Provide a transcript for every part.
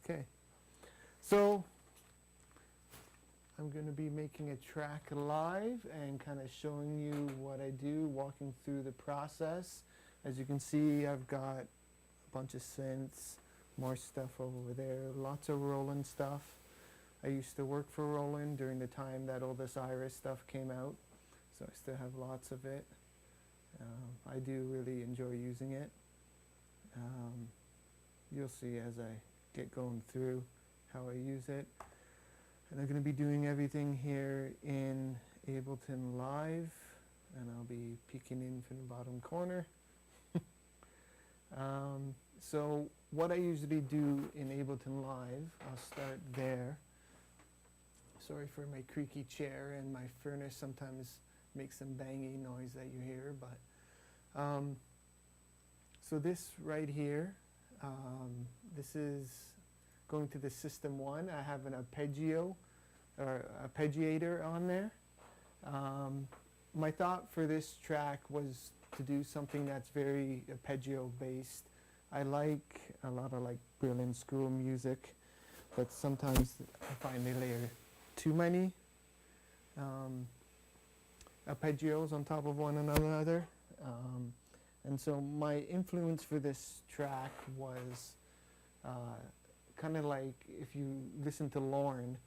Okay. So I'm going to be making a track live and kind of showing you what I do, walking through the process. As you can see, I've got a bunch of synths, more stuff over there, lots of Roland stuff. I used to work for Roland during the time that all this Iris stuff came out, so I still have lots of it. I do really enjoy using it. You'll see as I get going through how I use it. And I'm going to be doing everything here in Ableton Live, and I'll be peeking in from the bottom corner. So what I usually do in Ableton Live, I'll start there. Sorry for my creaky chair, and my furnace sometimes makes some banging noise that you hear, but so this right here, this is going to the System 1. I have an arpeggio or arpeggiator on there. My thought for this track was to do something that's very arpeggio based. I like a lot of like Berlin school music, but sometimes I find they layer too many arpeggios on top of one another. And so my influence for this track was kind of like if you listen to Lorne,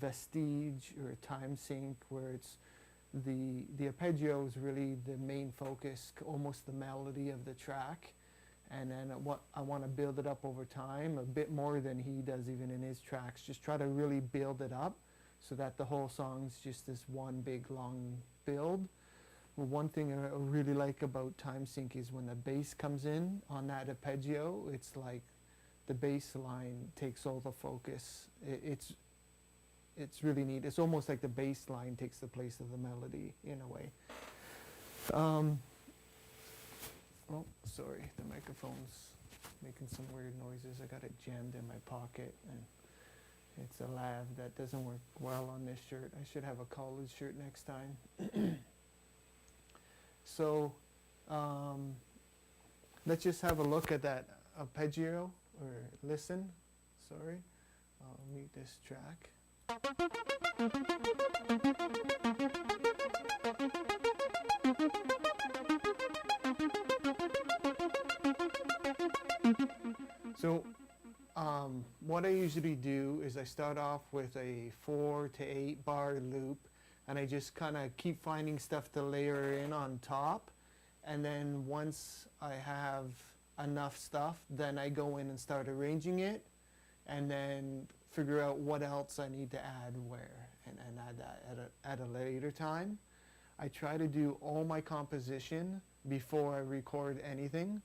Vestige or Time Sync, where it's the arpeggio is really the main focus, almost the melody of the track. And then what I want to build it up over time, a bit more than he does even in his tracks. Just try to really build it up so that the whole song's just this one big long build. Well, one thing I really like about Time Sync is when the bass comes in on that arpeggio, it's like the bass line takes all the focus. It's really neat. It's almost like the bass line takes the place of the melody in a way. Oh, sorry, the microphone's making some weird noises. I got it jammed in my pocket, and it's a lav that doesn't work well on this shirt. I should have a collared shirt next time. So let's just have a look at that arpeggio, or listen, sorry. I'll mute this track. So what I usually do is I start off with a 4 to 8 bar loop, and I just kind of keep finding stuff to layer in on top, and then once I have enough stuff, then I go in and start arranging it, and then figure out what else I need to add where, and add that at a later time. I try to do all my composition before I record anything.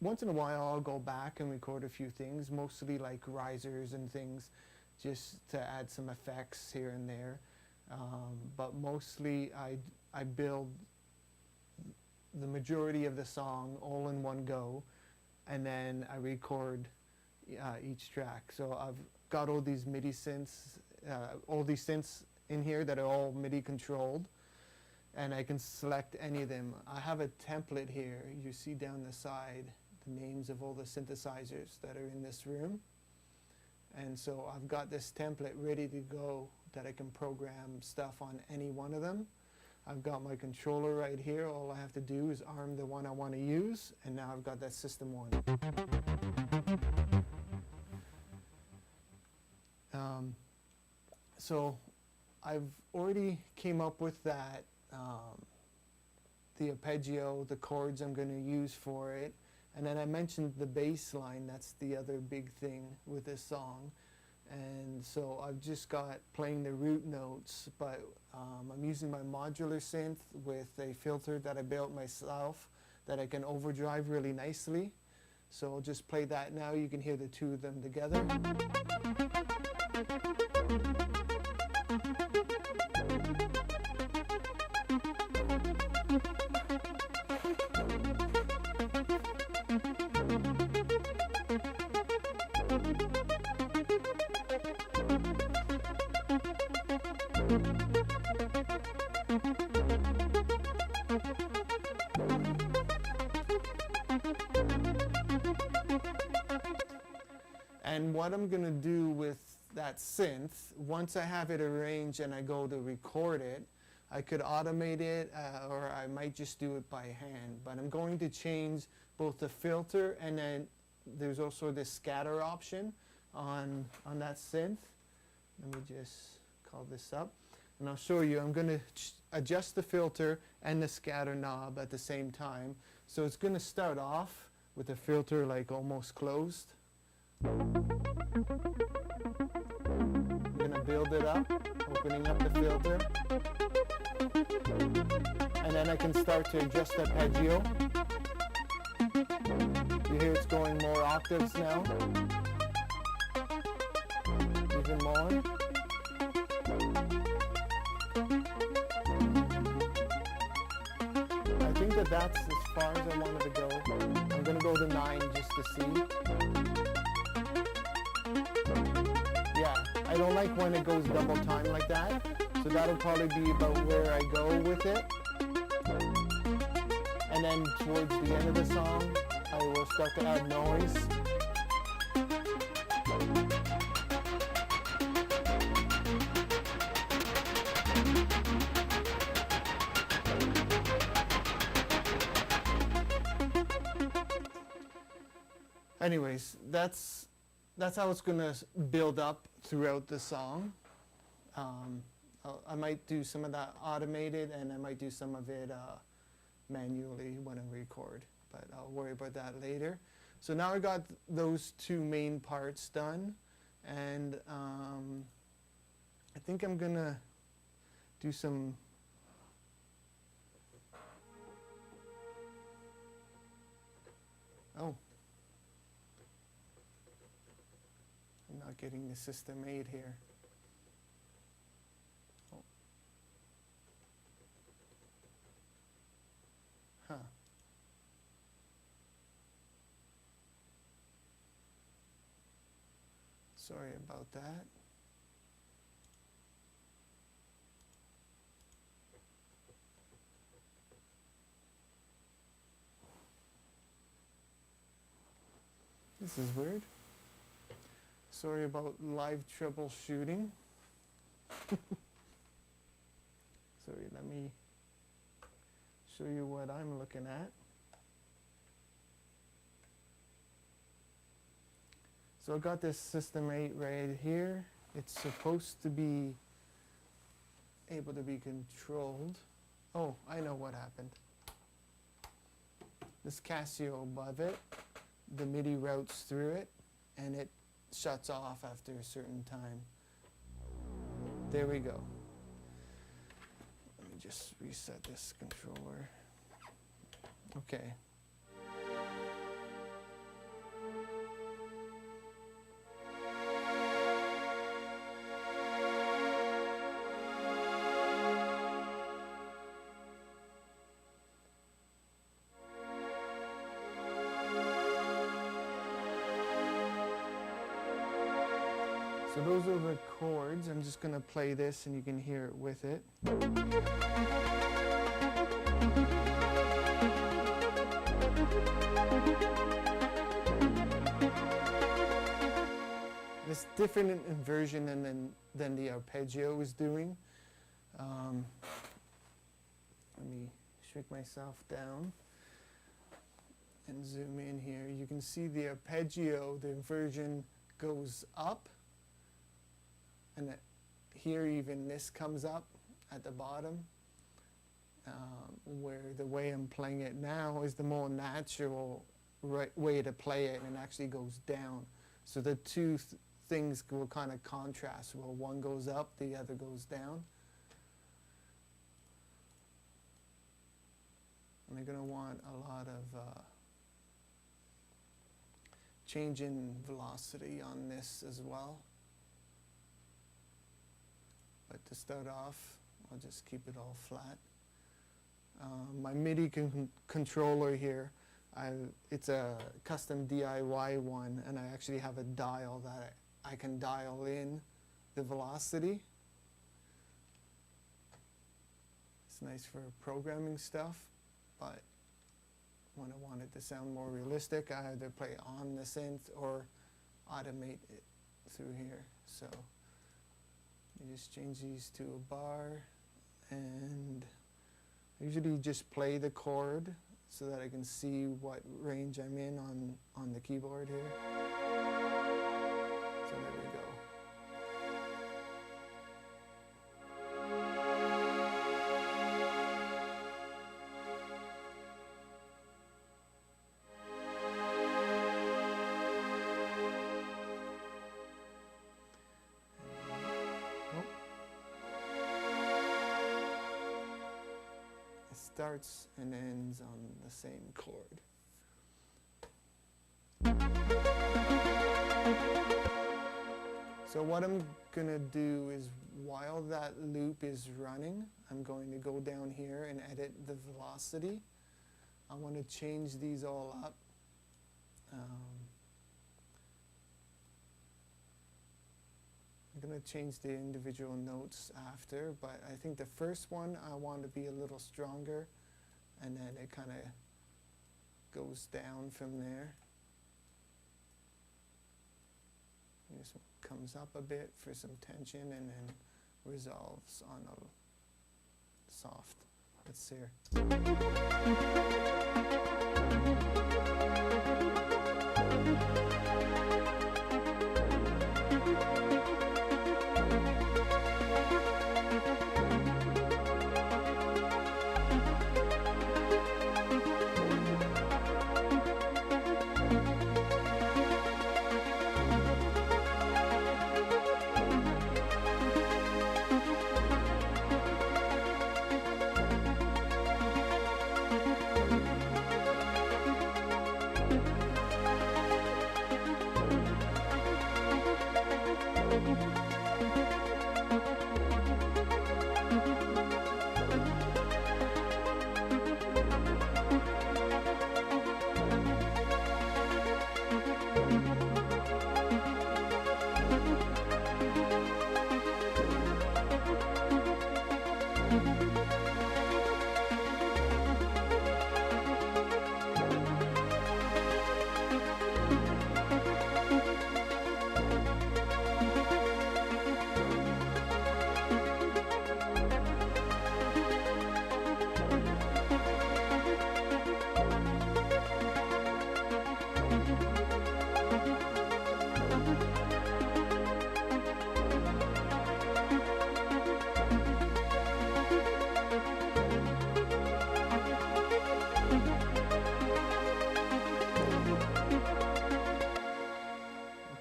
Once in a while I'll go back and record a few things, mostly like risers and things, just to add some effects here and there. But mostly I build the majority of the song all in one go, and then I record each track. So I've got all these MIDI synths, all these synths in here that are all MIDI controlled, and I can select any of them. I have a template here. You see down the side the names of all the synthesizers that are in this room. And so I've got this template ready to go that I can program stuff on any one of them. I've got my controller right here. All I have to do is arm the one I want to use, and now I've got that System 1. So I've already came up with that, the arpeggio, the chords I'm going to use for it, and then I mentioned the bass line. That's the other big thing with this song. And so I've just got playing the root notes, but I'm using my modular synth with a filter that I built myself that I can overdrive really nicely. So I'll just play that now. You can hear the two of them together. And then what I'm going to do with that synth, once I have it arranged and I go to record it, I could automate it or I might just do it by hand. But I'm going to change both the filter and then there's also this scatter option on that synth. Let me just call this up and I'll show you. I'm going to adjust the filter and the scatter knob at the same time. So it's going to start off with the filter like almost closed. I'm going to build it up, opening up the filter. And then I can start to adjust the arpeggio. You hear it's going more octaves now. Even more. I think that's as far as I wanted to go. I'm going to go to 9 just to see. Yeah, I don't like when it goes double time like that. So that'll probably be about where I go with it. And then towards the end of the song, I will start to add noise. Anyways, that's how it's going to build up throughout the song. I might do some of that automated and I might do some of it manually when I record, but I'll worry about that later. So now I got those two main parts done, and I think I'm going to do some I'm not getting the system 8 here. Oh. Huh. Sorry about that. This is weird. Sorry about live troubleshooting. Sorry, let me show you what I'm looking at. So I got this System 8 right here. It's supposed to be able to be controlled. Oh, I know what happened. This Casio above it, the MIDI routes through it, and it shuts off after a certain time. There we go. Let me just reset this controller. Okay. So those are the chords. I'm just going to play this and you can hear it with it. It's different inversion than the arpeggio is doing. Let me shrink myself down and zoom in here. You can see the arpeggio, the inversion goes up. And here even this comes up at the bottom, where the way I'm playing it now is the more natural way to play it, and it actually goes down. So the two things will kind of contrast. Well, one goes up, the other goes down. And you're going to want a lot of change in velocity on this as well. But to start off, I'll just keep it all flat. My MIDI controller here, it's a custom DIY one, and I actually have a dial that I can dial in the velocity. It's nice for programming stuff, but when I want it to sound more realistic, I either play on the synth or automate it through here. So you just change these to a bar, and I usually just play the chord so that I can see what range I'm in on the keyboard here. So there we go. It starts and ends on the same chord. So what I'm going to do is, while that loop is running, I'm going to go down here and edit the velocity. I want to change these all up. I'm going to change the individual notes after, but I think the first one I want to be a little stronger, and then it kind of goes down from there. This one comes up a bit for some tension and then resolves on a soft. Let's see here.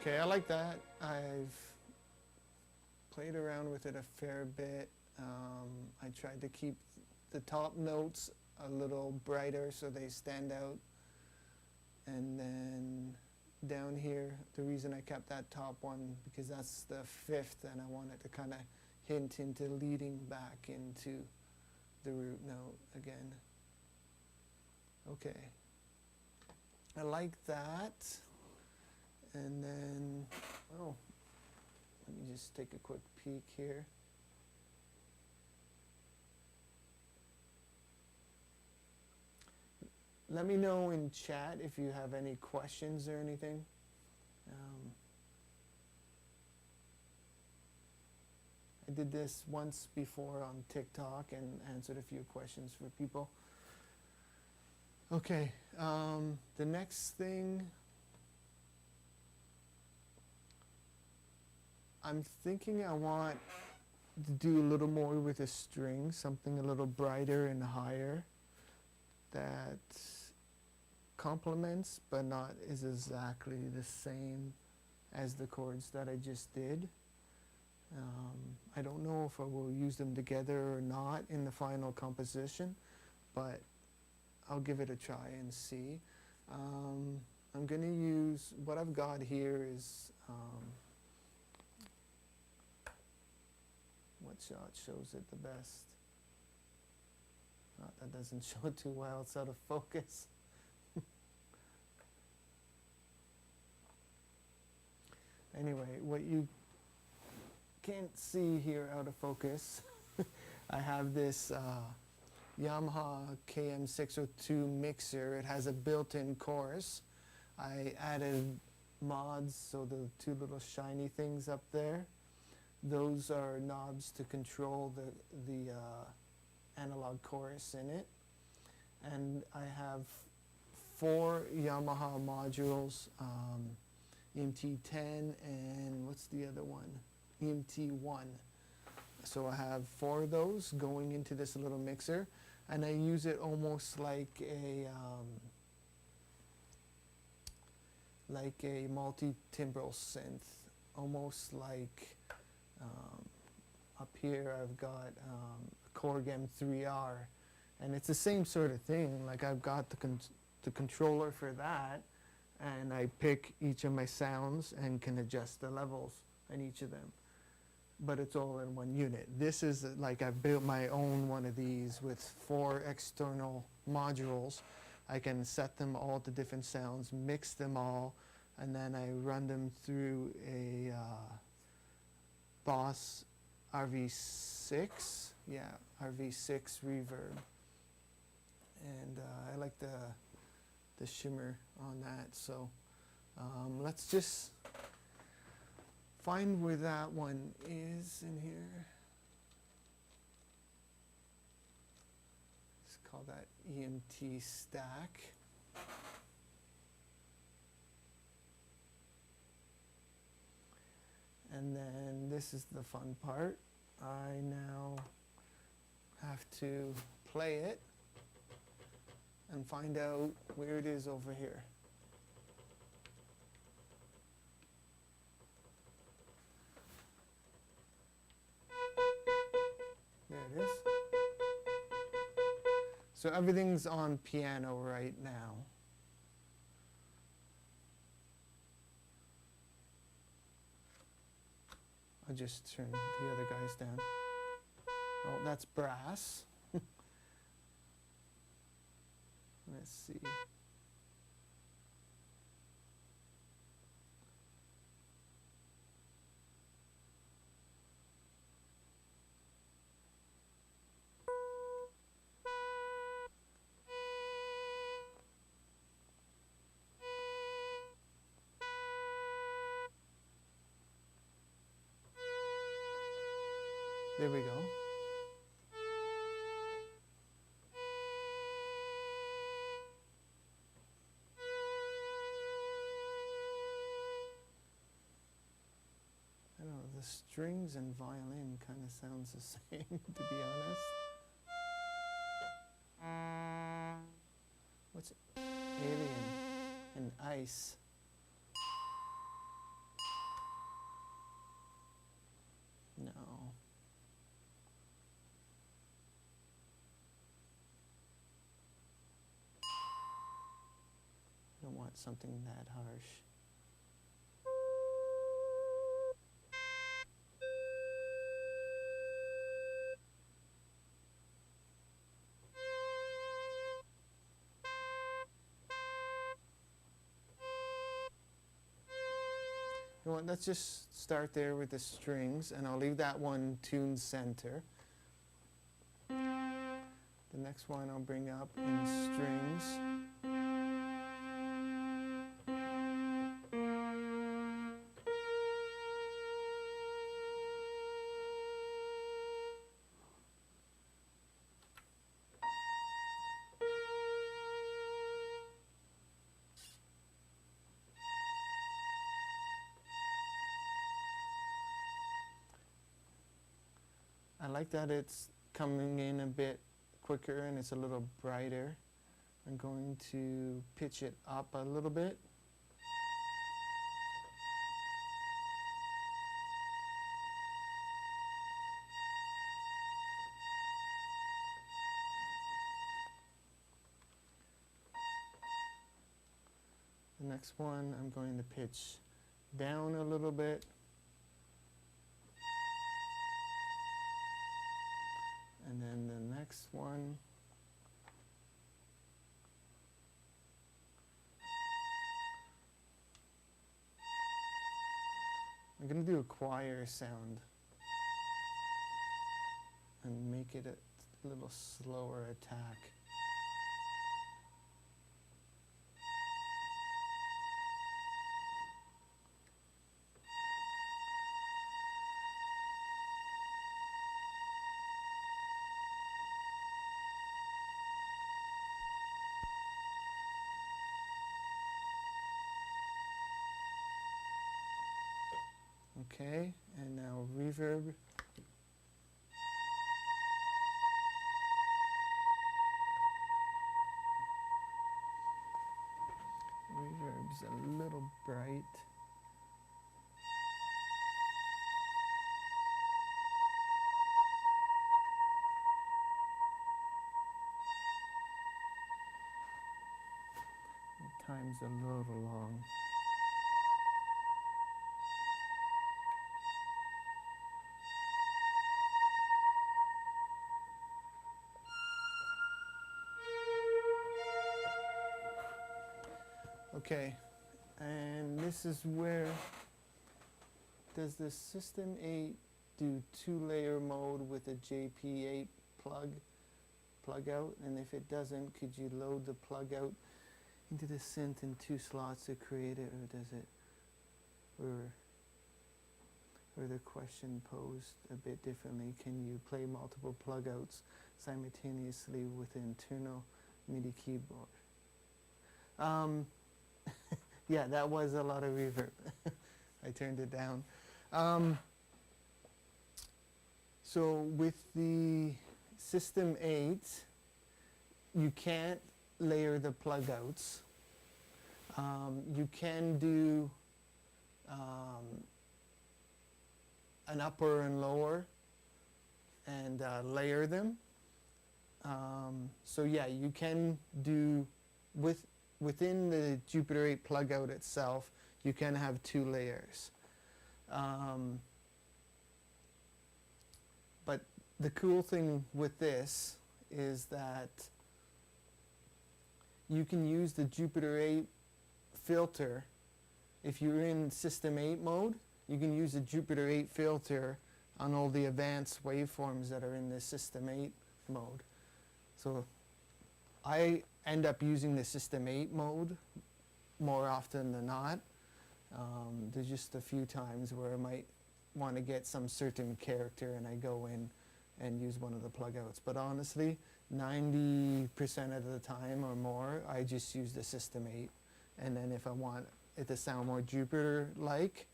Okay, I like that. I've played around with it a fair bit. I tried to keep the top notes a little brighter so they stand out. And then down here, the reason I kept that top one, because that's the fifth, and I wanted to kind of hint into leading back into the root note again. Okay, I like that. And then, oh, let me just take a quick peek here. Let me know in chat if you have any questions or anything. I did this once before on TikTok and answered a few questions for people. Okay, the next thing, I'm thinking I want to do a little more with a string, something a little brighter and higher that complements but not is exactly the same as the chords that I just did. I don't know if I will use them together or not in the final composition, but I'll give it a try and see. I'm going to use, what I've got here is, what shot shows it the best? That doesn't show it too well, it's out of focus. Anyway, what you can't see here out of focus, I have this Yamaha KM602 mixer. It has a built-in chorus. I added mods, so the two little shiny things up there, those are knobs to control the analog chorus in it. And I have 4 Yamaha modules, EMT10 and what's the other one? EMT1. So I have 4 of those going into this little mixer, and I use it almost like a multi-timbral synth, almost like up here I've got a Korg M3R, and it's the same sort of thing. Like I've got the controller for that, and I pick each of my sounds and can adjust the levels in each of them. But it's all in one unit. This is like I've built my own one of these with 4 external modules. I can set them all to different sounds, mix them all, and then I run them through a Boss RV6, RV6 reverb. And I like the shimmer on that. So let's just find where that one is in here. Let's call that EMT stack. And then this is the fun part. I now have to play it and find out where it is over here. There it is. So everything's on piano right now. I'll just turn the other guys down. Oh, that's brass. Let's see. There we go. I don't know, the strings and violin kind of sounds the same, to be honest. What's it? Alien and ice. No. I don't want something that harsh. You know what, let's just start there with the strings, and I'll leave that one tuned center. The next one I'll bring up in strings. I like that it's coming in a bit quicker and it's a little brighter. I'm going to pitch it up a little bit. The next one I'm going to pitch down a little bit. And then the next one, I'm going to do a choir sound and make it a little slower attack. Okay, and now reverb. Reverb's a little bright. The time's a little long. Okay, and this is where, does the System 8 do 2-layer mode with a JP8 plug out? And if it doesn't, could you load the plug out into the synth in 2 slots to create it, or does it, or the question posed a bit differently, can you play multiple plug outs simultaneously with an internal MIDI keyboard? Yeah, that was a lot of reverb. I turned it down. So with the System 8, you can't layer the plug outs. You can do an upper and lower and layer them. So yeah, you can do within the Jupiter 8 plug out itself, you can have 2 layers. But the cool thing with this is that you can use the Jupiter 8 filter. If you're in System 8 mode, you can use the Jupiter 8 filter on all the advanced waveforms that are in the System 8 mode. So I end up using the System 8 mode more often than not. There's just a few times where I might want to get some certain character and I go in and use one of the plug outs. But honestly, 90% of the time or more, I just use the System 8. And then if I want it to sound more Jupiter-like,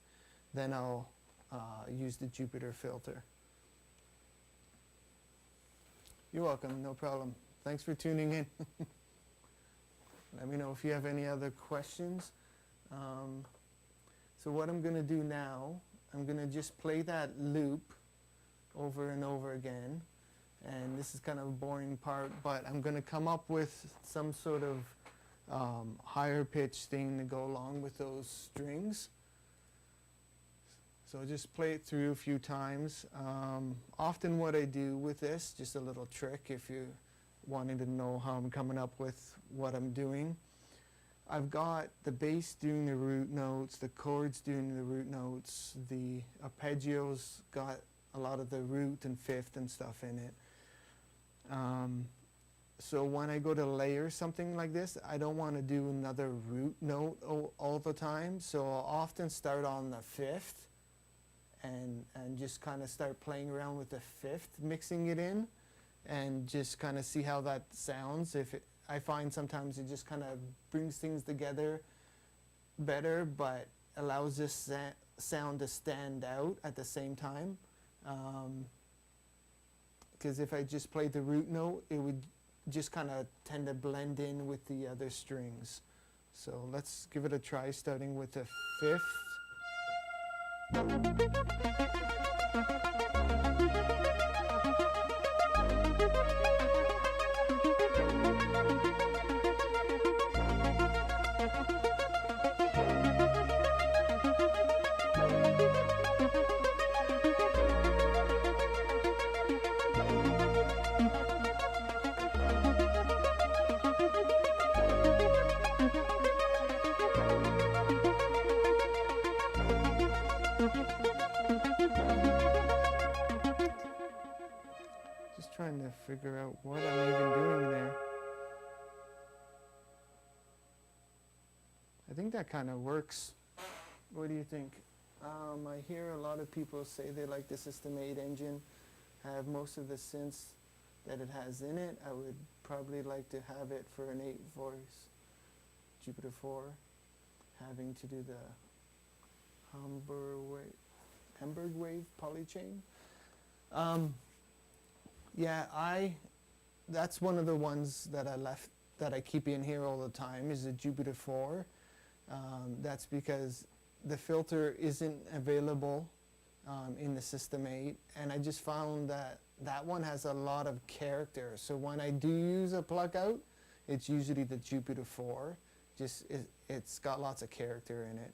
then I'll use the Jupiter filter. You're welcome, no problem. Thanks for tuning in. Let me know if you have any other questions. So what I'm going to do now, I'm going to just play that loop over and over again. And this is kind of a boring part, but I'm going to come up with some sort of higher pitch thing to go along with those strings. So I'll just play it through a few times. Often what I do with this, just a little trick if you're wanting to know how I'm coming up with what I'm doing. I've got the bass doing the root notes, the chords doing the root notes, the arpeggios got a lot of the root and fifth and stuff in it. So when I go to layer something like this, I don't want to do another root note all the time. So I'll often start on the fifth and just kind of start playing around with the fifth, mixing it in, and just kind of see how that sounds. I find sometimes it just kind of brings things together better, but allows this sound to stand out at the same time. Because if I just played the root note, it would just kind of tend to blend in with the other strings. So let's give it a try, starting with the fifth. Trying to figure out what I'm even doing there. I think that kind of works. What do you think? I hear a lot of people say they like the System 8 engine, have most of the synths that it has in it. I would probably like to have it for an 8-voice Jupiter 4, having to do the Humber Hamburg wave polychain. Yeah, that's one of the ones that I left, that I keep in here all the time, is the Jupiter 4. That's because the filter isn't available in the System 8, and I just found that that one has a lot of character. So when I do use a plug out, it's usually the Jupiter 4. It's got lots of character in it.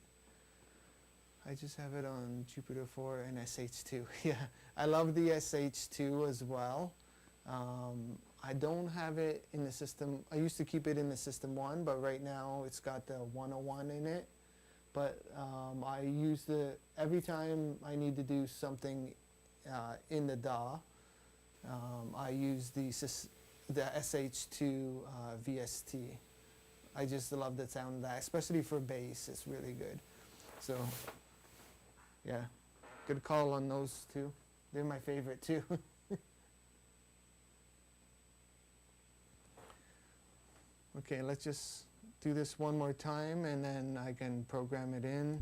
I just have it on Jupiter 4 and SH2. Yeah, I love the SH2 as well. I don't have it in the System. I used to keep it in the System 1, but right now it's got the 101 in it. But I use every time I need to do something in the DAW, I use the SH2 VST. I just love the sound of that, especially for bass. It's really good. So, yeah, good call on those two. They're my favorite too. Okay, let's just do this one more time and then I can program it in.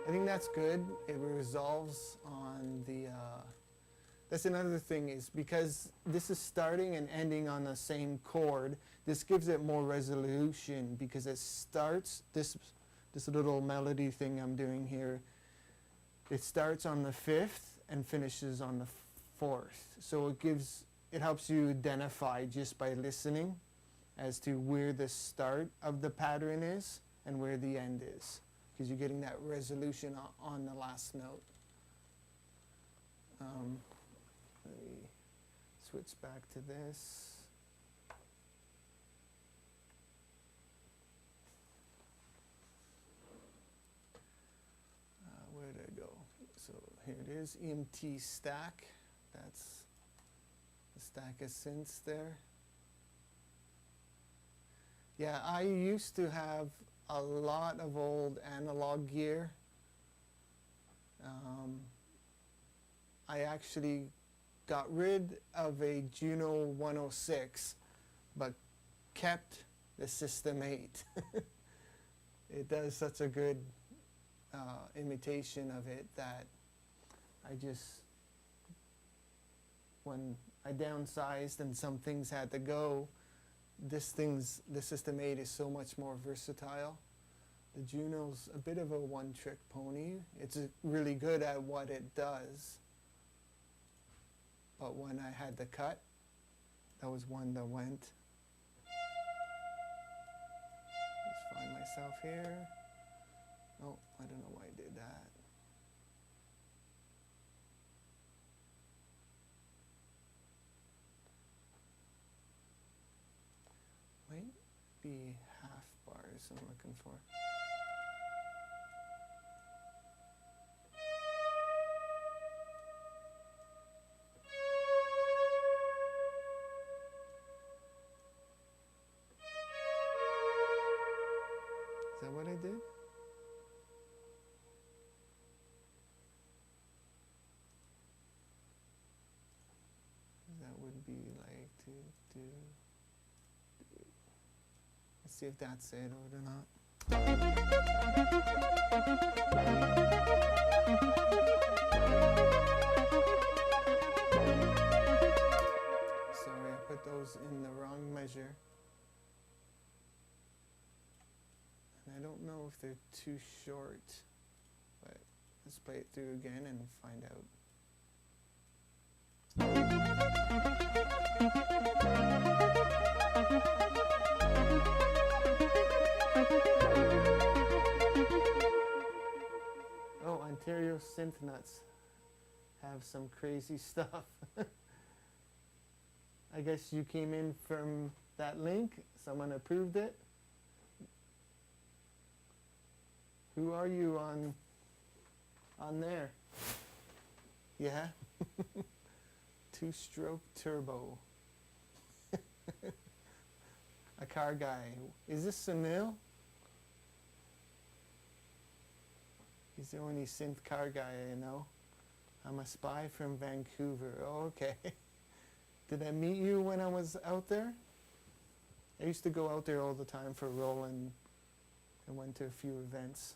I think that's good. It resolves on the, that's another thing, is because this is starting and ending on the same chord, this gives it more resolution because it starts, this little melody thing I'm doing here, it starts on the 5th and finishes on the 4th. So it helps you identify just by listening as to where the start of the pattern is and where the end is, because you're getting that resolution on the last note. Let me switch back to this. Where did I go? So here it is, EMT stack. That's the stack of synths there. Yeah, I used to have a lot of old analog gear. I actually got rid of a Juno 106, but kept the System 8. It does such a good imitation of it that when I downsized and some things had to go, the System 8 is so much more versatile. The Juno's a bit of a one-trick pony. It's really good at what it does. But when I had to cut, that was one that went. Let's find myself here. Oh, I don't know why I did that. Might be half bars I'm looking for. Is that what I did? That would be like to do. Let's see if that's it or not. Sorry, I put those in the wrong measure. And I don't know if they're too short, but let's play it through again and find out. Oh, Ontario Synth Nuts have some crazy stuff. I guess you came in from that link. Someone approved it. Who are you on there? Yeah. Two-stroke turbo. A car guy. Is this Sunil? He's the only synth car guy I know. I'm a spy from Vancouver. Oh, okay. Did I meet you when I was out there? I used to go out there all the time for rolling. I went to a few events.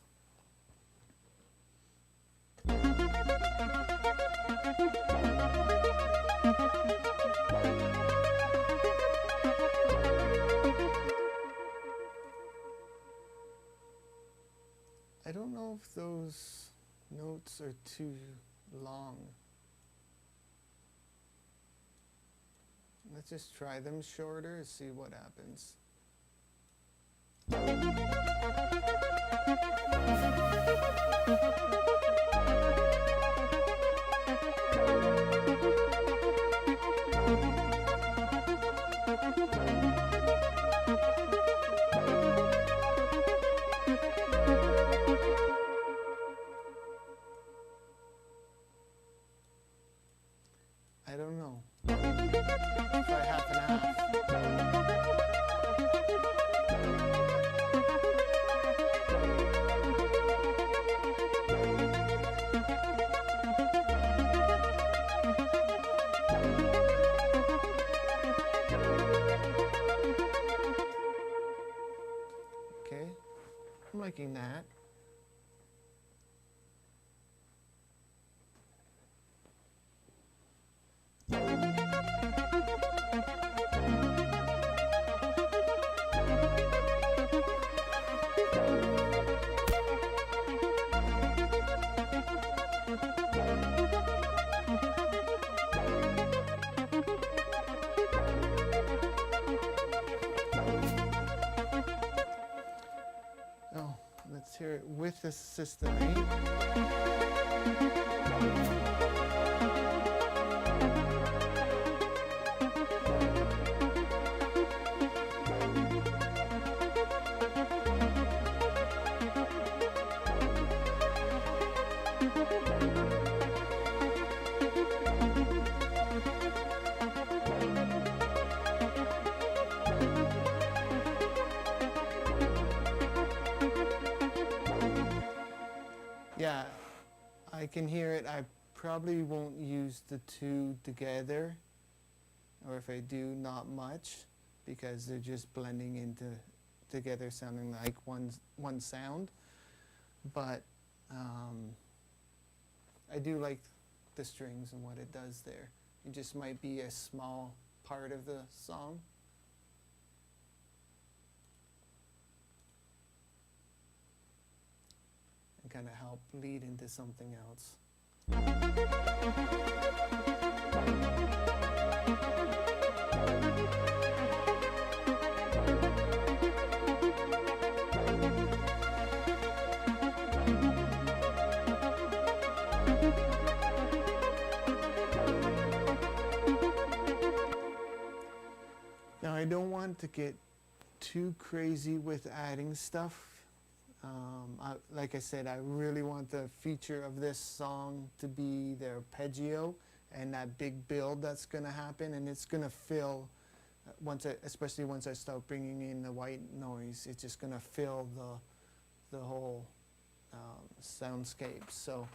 I don't know if those notes are too long. Let's just try them shorter and see what happens. I don't know. Try half and half. Okay, I'm liking that. Oh, let's hear it with the system 8. Yeah, I can hear it. I probably won't use the two together, or if I do, not much, because they're just blending into together, sounding like one sound. But I do like the strings and what it does there. It just might be a small part of the song. And kind of help lead into something else. Now I don't want to get too crazy with adding stuff. Like I said, I really want the feature of this song to be the arpeggio and that big build that's going to happen, and it's going to fill, especially once I start bringing in the white noise, it's just going to fill the whole soundscape. So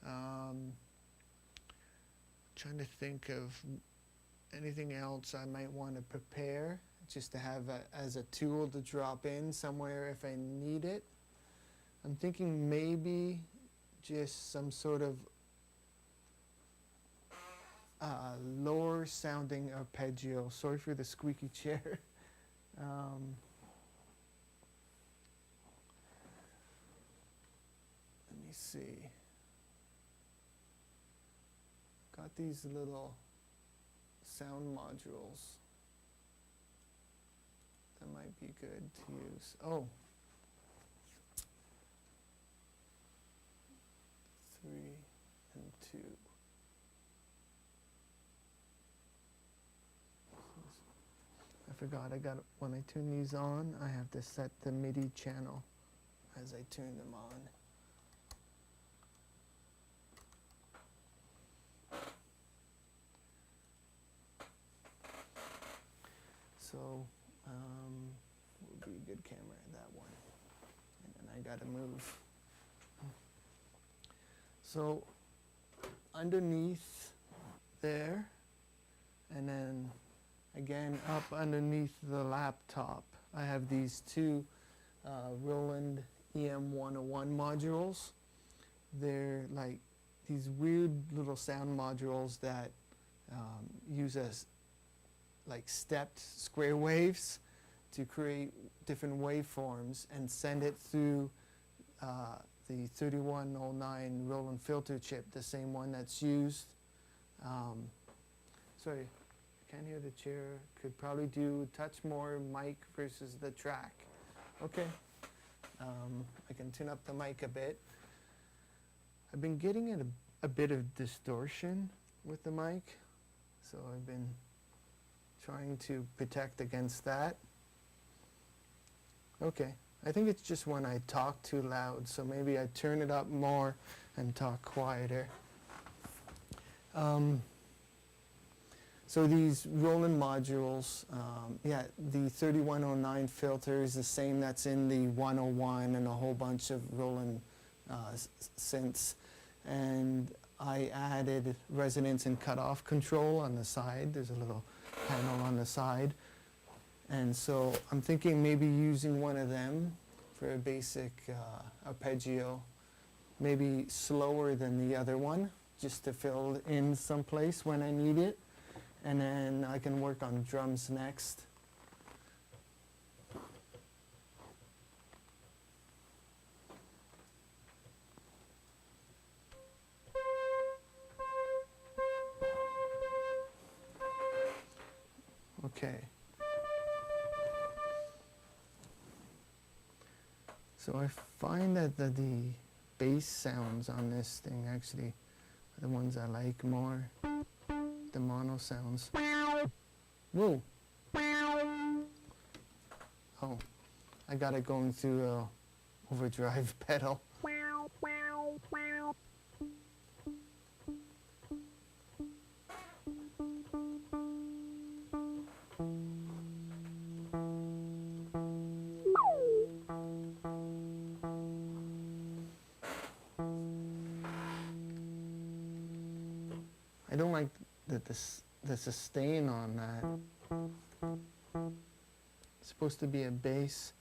trying to think of anything else I might want to prepare, just to have as a tool to drop in somewhere if I need it. I'm thinking maybe just some sort of lower sounding arpeggio. Sorry for the squeaky chair. Let me see. Got these little sound modules that might be good to use. Oh. 3 and 2. I forgot, when I turn these on, I have to set the MIDI channel as I turn them on. So, would be a good camera, that one. And then I gotta move. So underneath there, and then Again, up underneath the laptop, I have these two Roland EM101 modules. They're like these weird little sound modules that use as like stepped square waves to create different waveforms and send it through the 3109 Roland filter chip, the same one that's used. Sorry, I can't hear the chair. Could probably do touch more mic versus the track. Okay, I can tune up the mic a bit. I've been getting a bit of distortion with the mic, so I've been trying to protect against that. Okay, I think it's just when I talk too loud, so maybe I turn it up more and talk quieter. So these Roland modules, yeah, the 3109 filter is the same that's in the 101 and a whole bunch of Roland synths. And I added resonance and cutoff control on the side. There's a little panel on the side. And so I'm thinking maybe using one of them for a basic arpeggio, maybe slower than the other one, just to fill in someplace when I need it. And then I can work on drums next. Okay. So I find that the bass sounds on this thing actually are the ones I like more. The mono sounds. Whoa. Oh, I got it going through a overdrive pedal. I don't like the sustain on that. It's supposed to be a bass.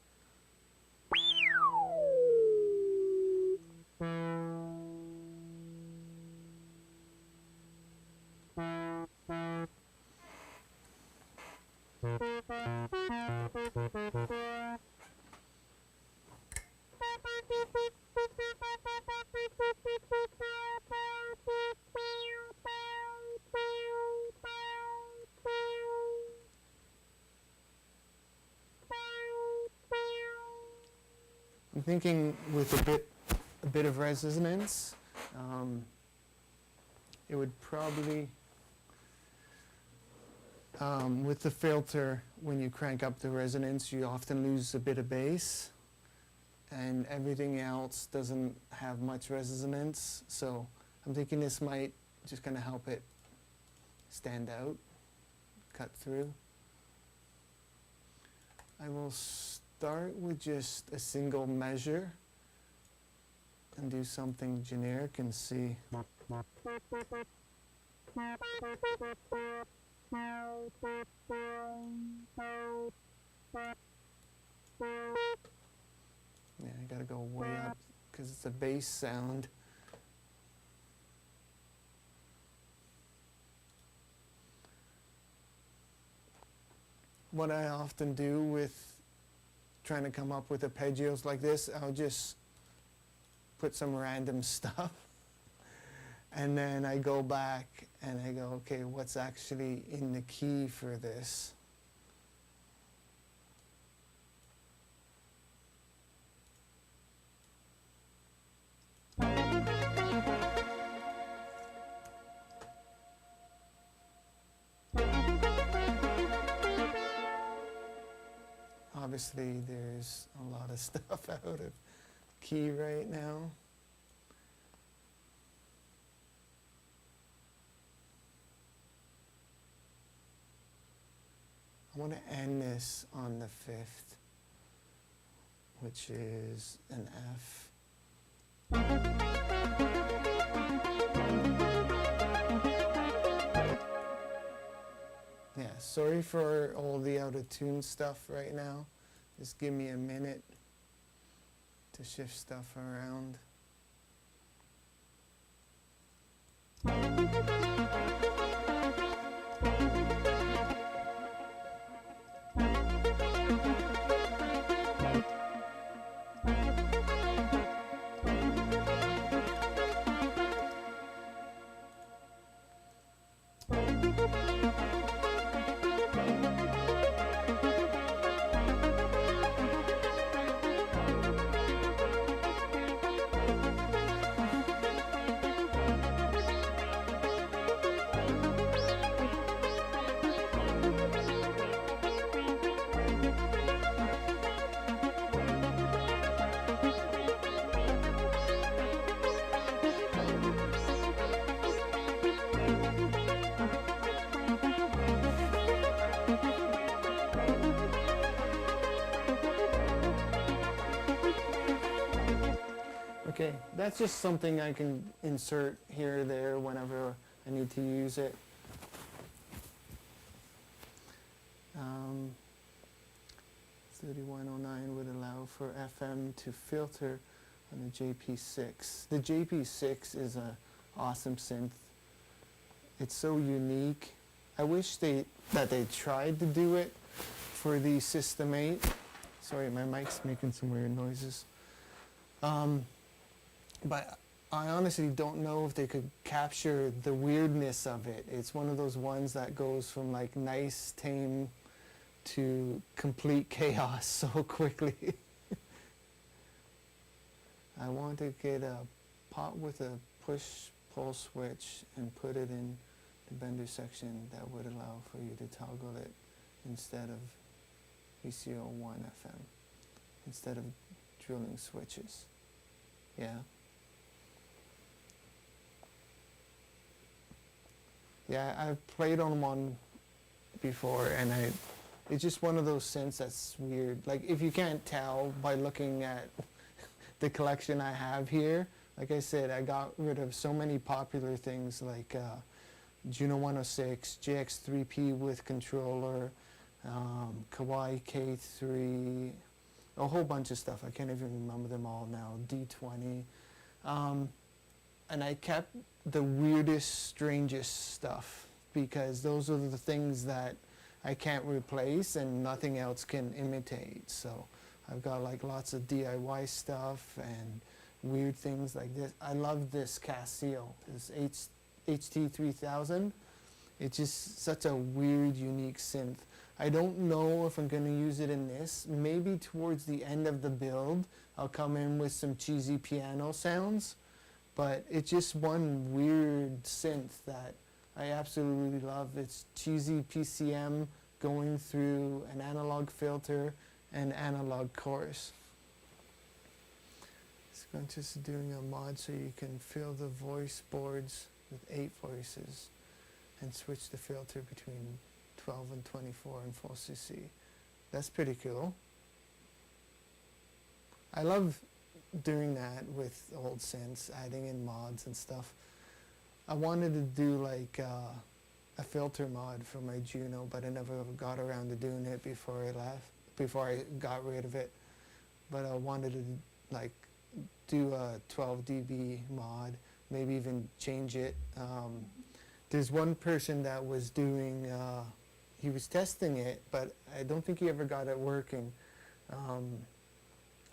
I'm thinking with a bit of resonance, it would probably, with the filter, when you crank up the resonance, you often lose a bit of bass, and everything else doesn't have much resonance. So I'm thinking this might just kind of help it stand out, cut through. I will start with just a single measure and do something generic and see. Yeah, I gotta go way up because it's a bass sound. What I often do with trying to come up with arpeggios like this, I'll just put some random stuff and then I go back and I go, okay, what's actually in the key for this? Obviously, there's a lot of stuff out of key right now. I want to end this on the 5th, which is an F. Yeah, sorry for all the out of tune stuff right now. Just give me a minute to shift stuff around. Okay, that's just something I can insert here or there whenever I need to use it. 3109 would allow for FM to filter on the JP6. The JP6 is an awesome synth. It's so unique. I wish that they tried to do it for the System 8. Sorry, my mic's making some weird noises. But I honestly don't know if they could capture the weirdness of it. It's one of those ones that goes from like nice, tame to complete chaos so quickly. I want to get a pot with a push-pull switch and put it in the bender section that would allow for you to toggle it instead of VCO1 FM, instead of drilling switches. Yeah. Yeah, I've played on one before, and it's just one of those synths that's weird. Like, if you can't tell by looking at the collection I have here, like I said, I got rid of so many popular things like Juno 106, JX3P with controller, Kawai K3, a whole bunch of stuff. I can't even remember them all now, D20. And I kept the weirdest, strangest stuff because those are the things that I can't replace and nothing else can imitate. So I've got like lots of DIY stuff and weird things like this. I love this Casio, this HT3000. It's just such a weird, unique synth. I don't know if I'm going to use it in this. Maybe towards the end of the build, I'll come in with some cheesy piano sounds. But it's just one weird synth that I absolutely love. It's cheesy PCM going through an analog filter and analog chorus. So I'm just doing a mod so you can fill the voice boards with 8 voices and switch the filter between 12 and 24 in full CC. That's pretty cool. I love doing that with old synths, adding in mods and stuff. I wanted to do like a filter mod for my Juno, but I never got around to doing it before I got rid of it. But I wanted to like do a 12 dB mod, maybe even change it. There's one person that was doing, he was testing it, but I don't think he ever got it working.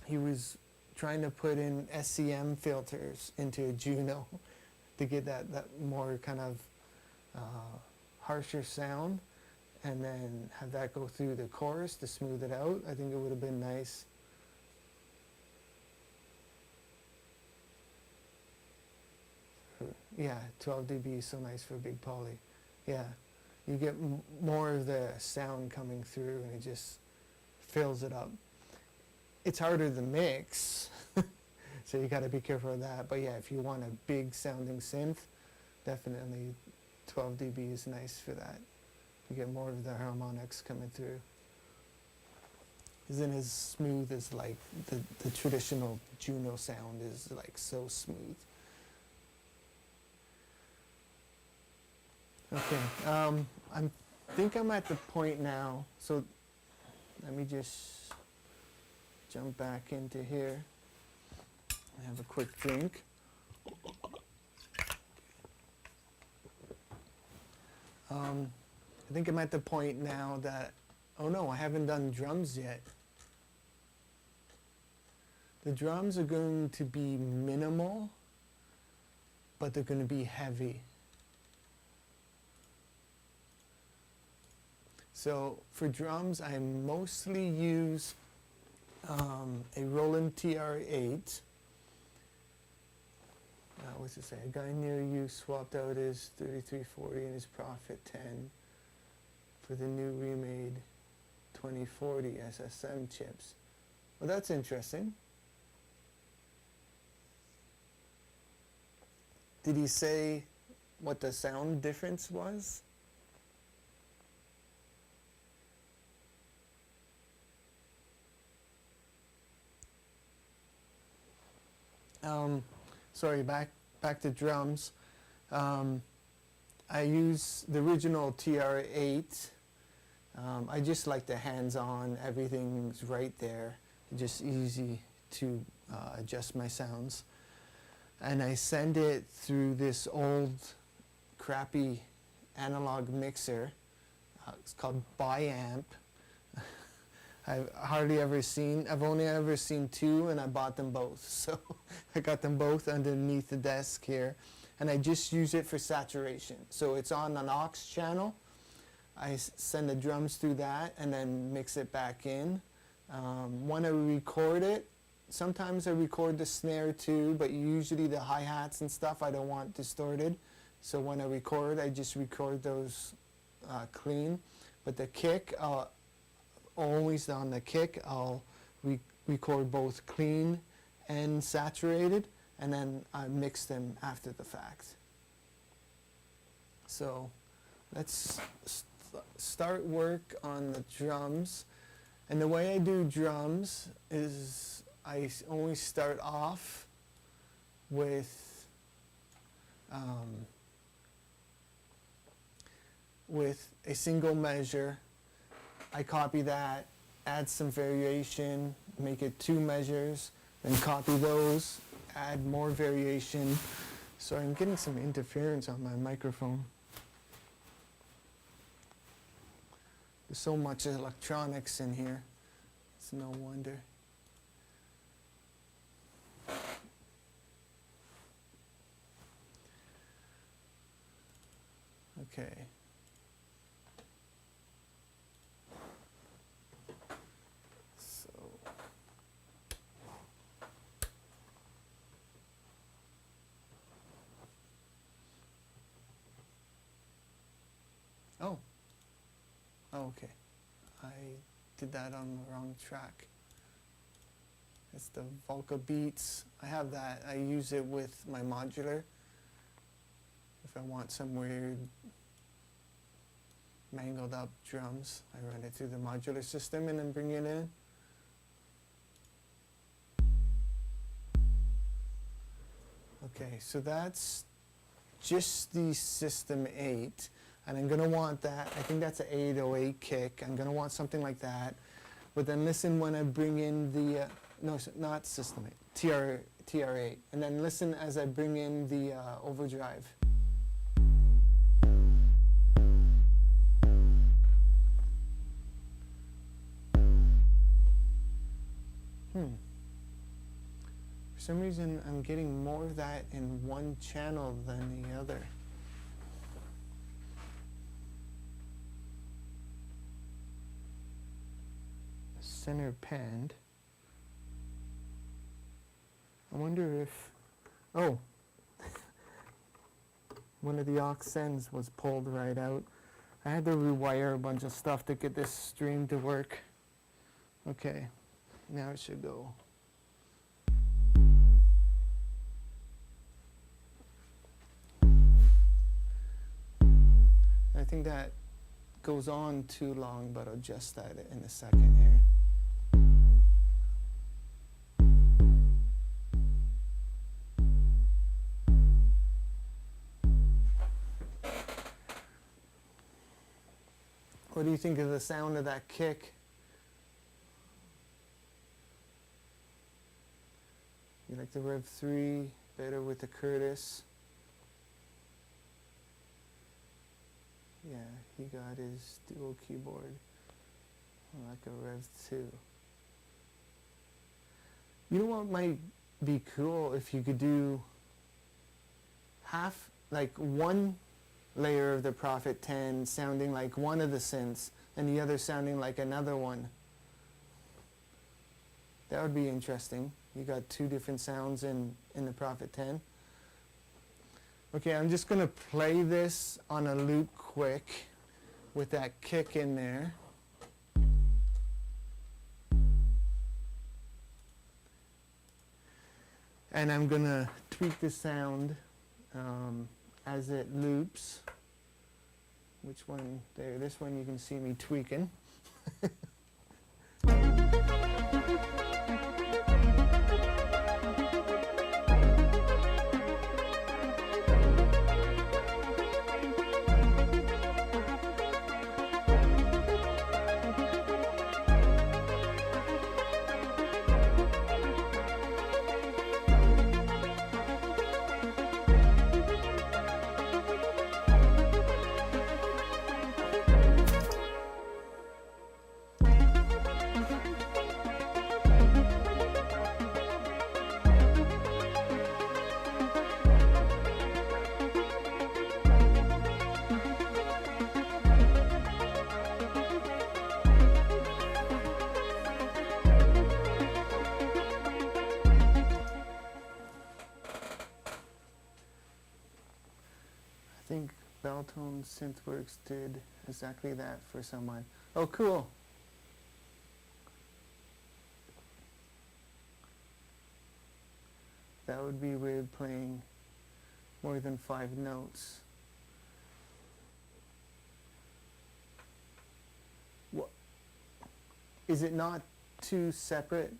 He was trying to put in SCM filters into a Juno to get that more kind of harsher sound, and then have that go through the chorus to smooth it out. I think it would have been nice. Yeah, 12 dB is so nice for a big poly. Yeah, you get more of the sound coming through and it just fills it up. It's harder to mix, so you got to be careful of that. But yeah, if you want a big sounding synth, definitely 12 dB is nice for that. You get more of the harmonics coming through. Isn't as smooth as like the traditional Juno sound is, like so smooth. Okay, think I'm at the point now, so let me just jump back into here. I have a quick drink. I think I'm at the point now that, oh no, I haven't done drums yet. The drums are going to be minimal, but they're going to be heavy. So for drums, I mostly use a Roland TR-8. What's it say? A guy near you swapped out his 3340 and his Prophet 10 for the new remade 2040 SSM chips. Well, that's interesting. Did he say what the sound difference was? Sorry, back to drums. I use the original TR-8. I just like the hands-on, everything's right there, just easy to adjust my sounds. And I send it through this old crappy analog mixer. It's called Biamp. I've only ever seen two, and I bought them both. So I got them both underneath the desk here. And I just use it for saturation. So it's on an aux channel. I send the drums through that and then mix it back in. When I record it, sometimes I record the snare too, but usually the hi-hats and stuff I don't want distorted. So when I record, I just record those clean. But the kick, always on the kick, I'll record both clean and saturated, and then I mix them after the fact. So let's start work on the drums. And the way I do drums is I always start off with a single measure. I copy that, add some variation, make it 2 measures, then copy those, add more variation. So I'm getting some interference on my microphone. There's so much electronics in here. It's no wonder. Okay. Oh, okay. I did that on the wrong track. It's the Volca Beats. I have that. I use it with my modular. If I want some weird mangled up drums, I run it through the modular system and then bring it in. Okay, so that's just the System 8. And I'm going to want that. I think that's an 808 kick. I'm going to want something like that. But then listen when I bring in the, no, not System 8, TR8. And then listen as I bring in the overdrive. For some reason, I'm getting more of that in one channel than the other. Center panned. I wonder if, oh, one of the aux sends was pulled right out. I had to rewire a bunch of stuff to get this stream to work. Okay, now it should go. I think that goes on too long, but I'll adjust that in a second here. do you think of the sound of that kick? You like the Rev 3 better with the Curtis? Yeah, he got his dual keyboard. I like a Rev 2. You know what might be cool if you could do half, like one layer of the Prophet 10 sounding like one of the synths and the other sounding like another one. That would be interesting. You got two different sounds in the Prophet 10. Okay, I'm just going to play this on a loop quick with that kick in there. And I'm going to tweak the sound as it loops. Which one? There, this one you can see me tweaking. I think Belltone Synthworks did exactly that for someone. Oh, cool. That would be weird playing more than 5 notes. What? Is it not two separate?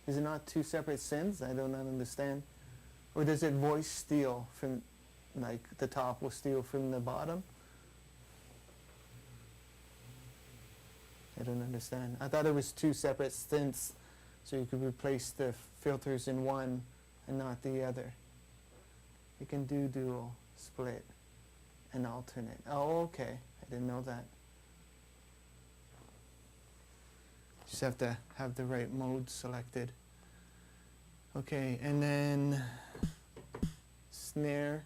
Is it not two separate synths? I do not understand. Or does it voice steal from, like the top will steal from the bottom? I don't understand. I thought it was two separate synths, so you could replace the filters in one and not the other. You can do dual, split, and alternate. Oh, okay. I didn't know that. Just have to have the right mode selected. Okay, and then snare.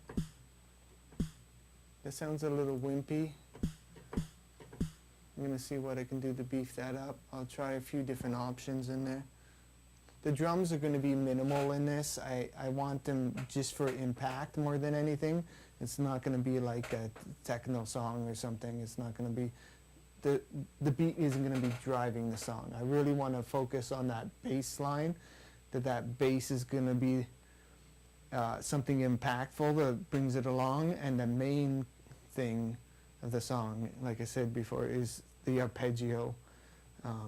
That sounds a little wimpy. I'm going to see what I can do to beef that up. I'll try a few different options in there. The drums are going to be minimal in this. I want them just for impact more than anything. It's not going to be like a techno song or something. It's not going to be, the beat isn't going to be driving the song. I really want to focus on that bass line, that bass is going to be something impactful that brings it along, and the main thing of the song, like I said before, is the arpeggio.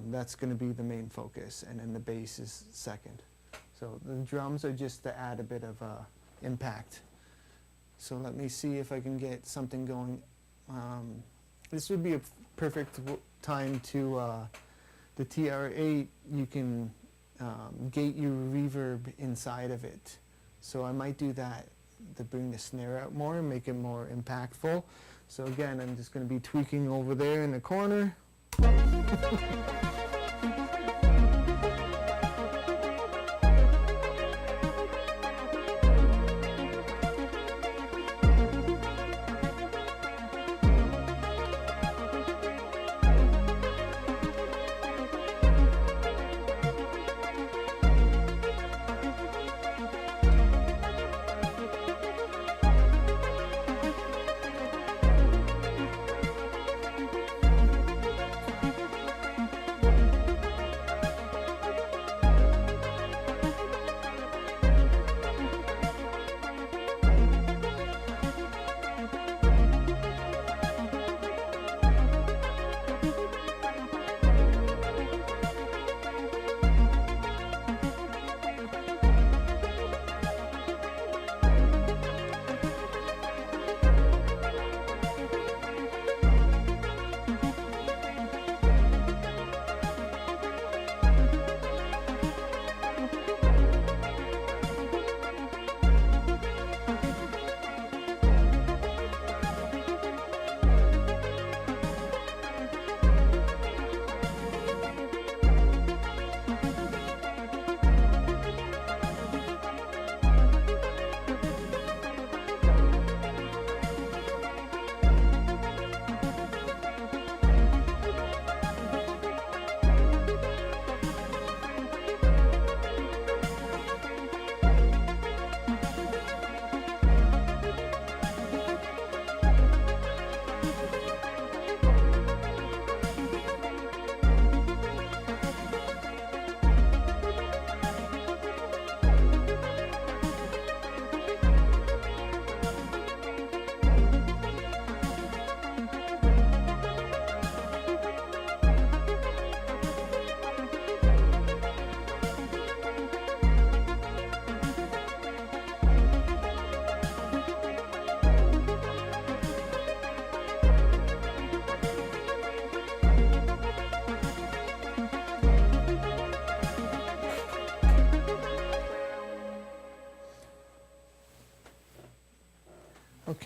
That's going to be the main focus, and then the bass is second. So the drums are just to add a bit of impact. So let me see if I can get something going. This would be a perfect time to, the TR-8, you can gate your reverb inside of it. So I might do that to bring the snare out more and make it more impactful. So again, I'm just going to be tweaking over there in the corner.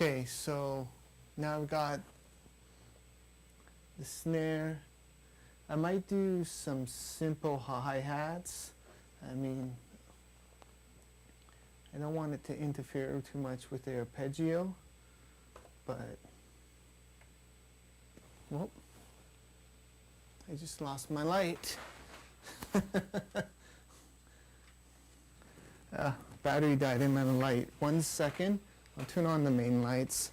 Okay, so now I've got the snare. I might do some simple hi-hats. I mean, I don't want it to interfere too much with the arpeggio, but, whoop, I just lost my light. Battery died in my light. 1 second, I'll turn on the main lights.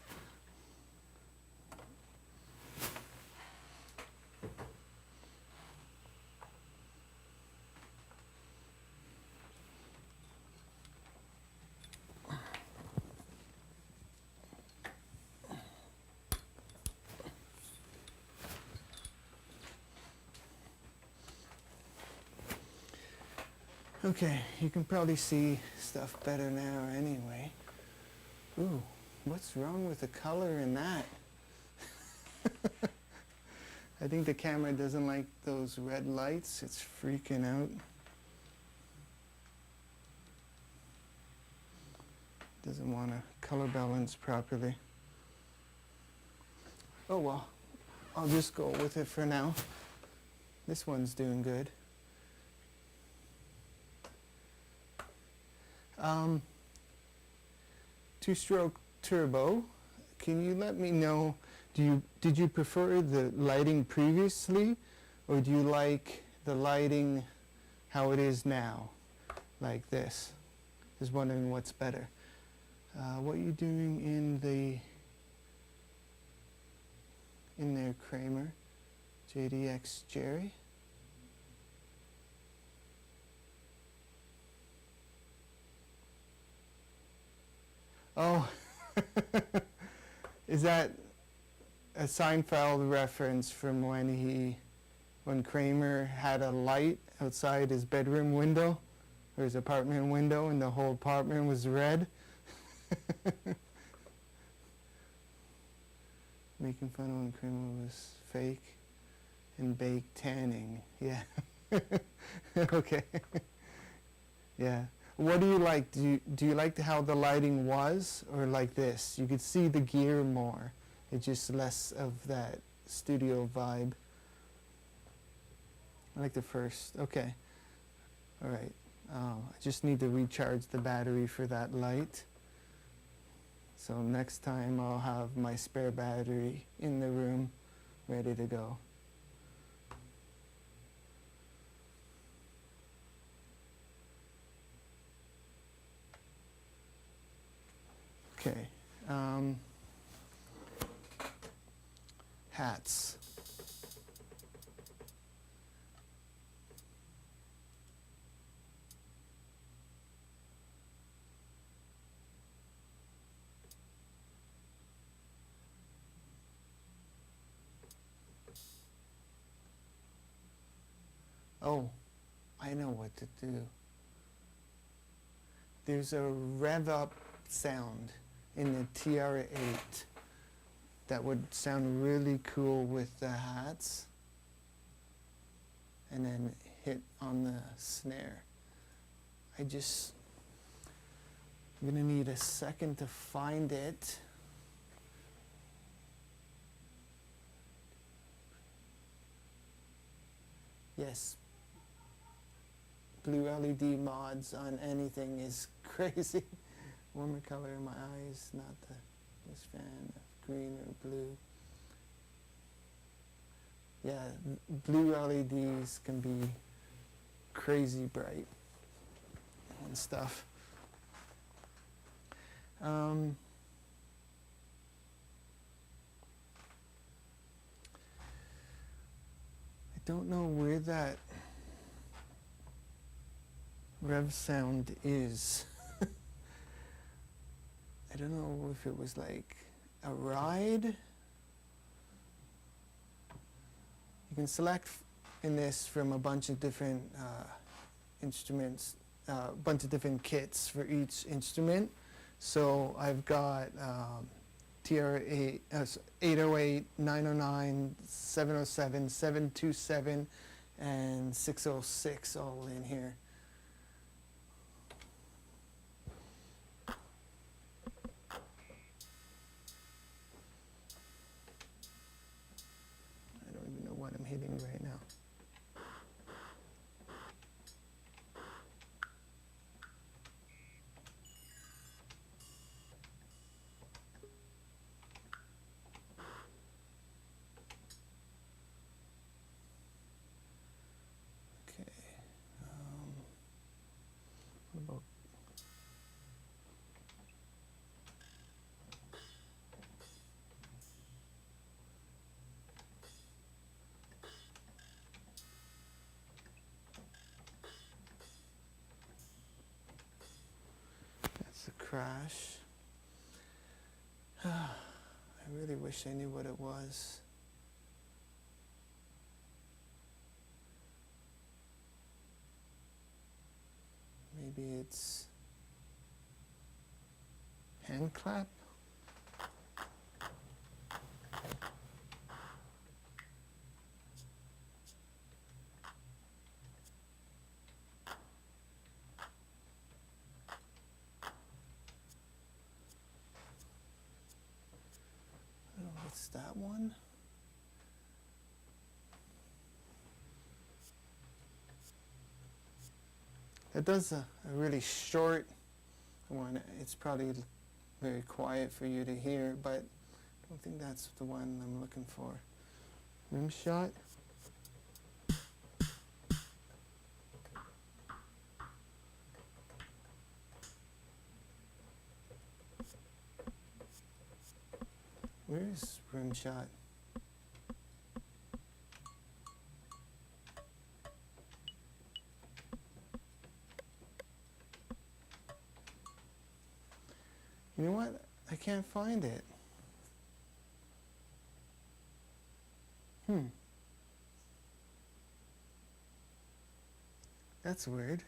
Okay, you can probably see stuff better now anyway. Ooh, what's wrong with the color in that? I think the camera doesn't like those red lights. It's freaking out. Doesn't want to color balance properly. Oh well, I'll just go with it for now. This one's doing good. Two-stroke turbo. Can you let me know, did you prefer the lighting previously, or do you like the lighting how it is now, like this? Just wondering what's better. What are you doing in there, Kramer? JDX Jerry? Oh, is that a Seinfeld reference from when Kramer had a light outside his bedroom window, or his apartment window, and the whole apartment was red? Making fun of when Kramer was fake and baked tanning. Yeah. Okay. Yeah. What do you like? Do you like how the lighting was, or like this? You could see the gear more. It's just less of that studio vibe. I like the first. Okay. All right. I just need to recharge the battery for that light. So next time I'll have my spare battery in the room ready to go. Okay. Hats. Oh, I know what to do. There's a rev up sound in the TR-8 that would sound really cool with the hats, and then hit on the snare. I'm gonna need a second to find it. Yes, blue LED mods on anything is crazy. Warmer color in my eyes, not the biggest fan of green or blue. Yeah, blue LEDs can be crazy bright and stuff. I don't know where that rev sound is. I don't know if it was like a ride. You can select in this from a bunch of different instruments, a bunch of different kits for each instrument. So I've got TR-8, 808, 909, 707, 727, and 606 all in here. crash. I really wish I knew what it was. Maybe it's hand clap? I don't know, it's that one. It does a really short one. It's probably very quiet for you to hear, but I don't think that's the one I'm looking for. Rim shot. Where's rim shot? You know what? I can't find it. That's weird.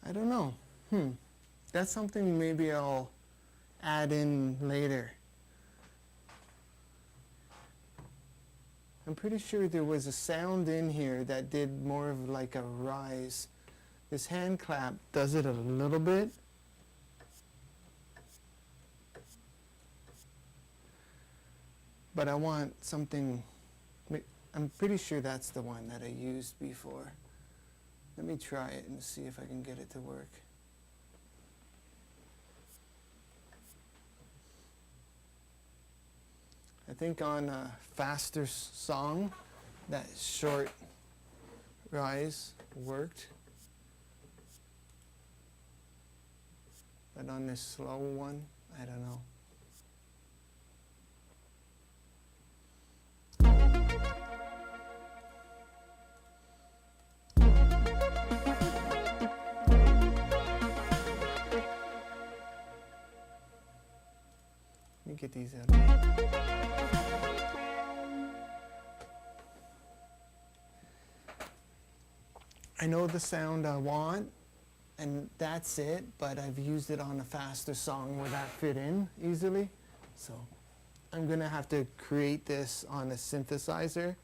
I don't know. That's something maybe I'll add in later. I'm pretty sure there was a sound in here that did more of like a rise. This hand clap does it a little bit. But I want something, I'm pretty sure that's the one that I used before. Let me try it and see if I can get it to work. I think on a faster song, that short rise worked. But on this slow one, I don't know. Let me get these out. I know the sound I want, and that's it, but I've used it on a faster song where that fit in easily. So I'm gonna have to create this on a synthesizer,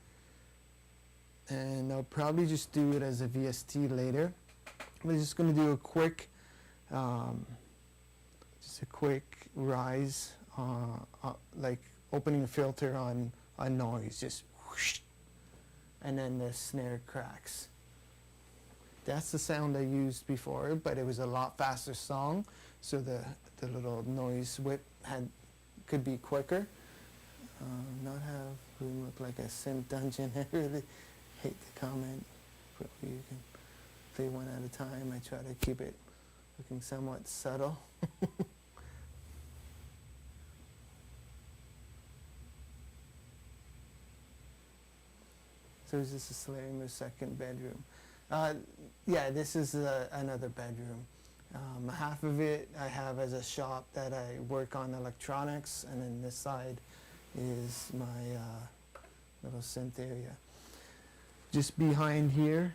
and I'll probably just do it as a VST later. I'm just gonna do a quick, rise, like opening a filter on noise, just whoosh, and then the snare cracks. That's the sound I used before, but it was a lot faster song, so the little noise whip could be quicker. Not have room look like a synth dungeon. I really hate the comment. Probably you can play one at a time. I try to keep it looking somewhat subtle. So is this a Slayer's second bedroom? Yeah, this is another bedroom. Half of it I have as a shop that I work on electronics, and then this side is my little synth area. Just behind here,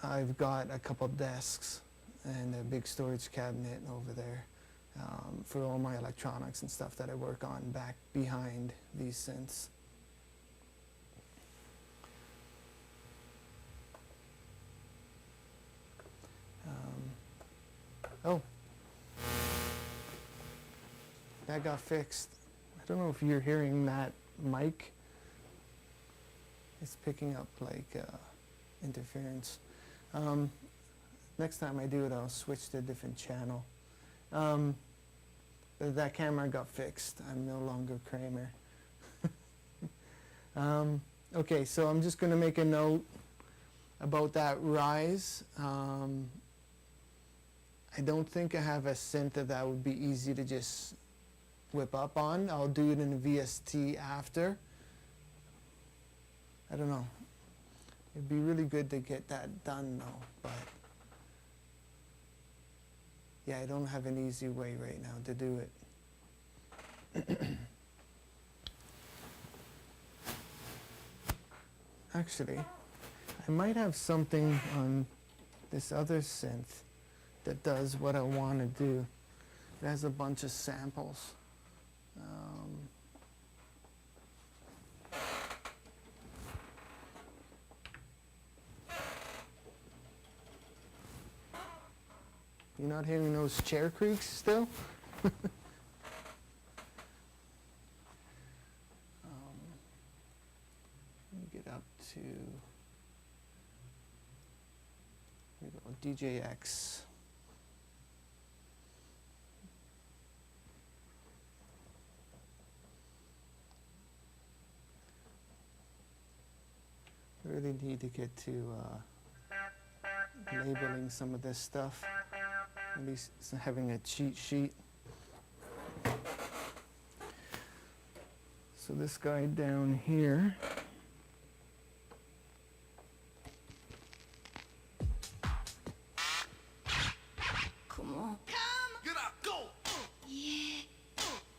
I've got a couple desks and a big storage cabinet over there for all my electronics and stuff that I work on back behind these synths. Oh, that got fixed. I don't know if you're hearing that mic. It's picking up like interference. Next time I do it, I'll switch to a different channel. But that camera got fixed. I'm no longer Kramer. Okay, so I'm just going to make a note about that rise. I don't think I have a synth that would be easy to just whip up on. I'll do it in a VST after. I don't know. It'd be really good to get that done though, but yeah, I don't have an easy way right now to do it. Actually, I might have something on this other synth that does what I want to do. It has a bunch of samples. You're not hearing those chair creaks still? Let me get up to, here we go, DJX. I really need to get to labeling some of this stuff. At least having a cheat sheet. So this guy down here. Come on. Get up, go! Yeah.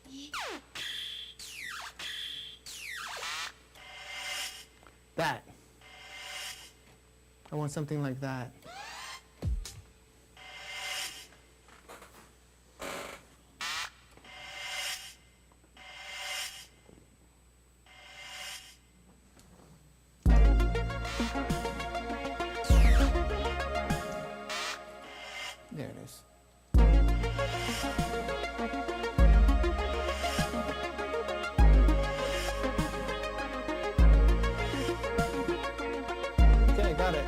Yeah. That. I want something like that. There it is. Okay, got it.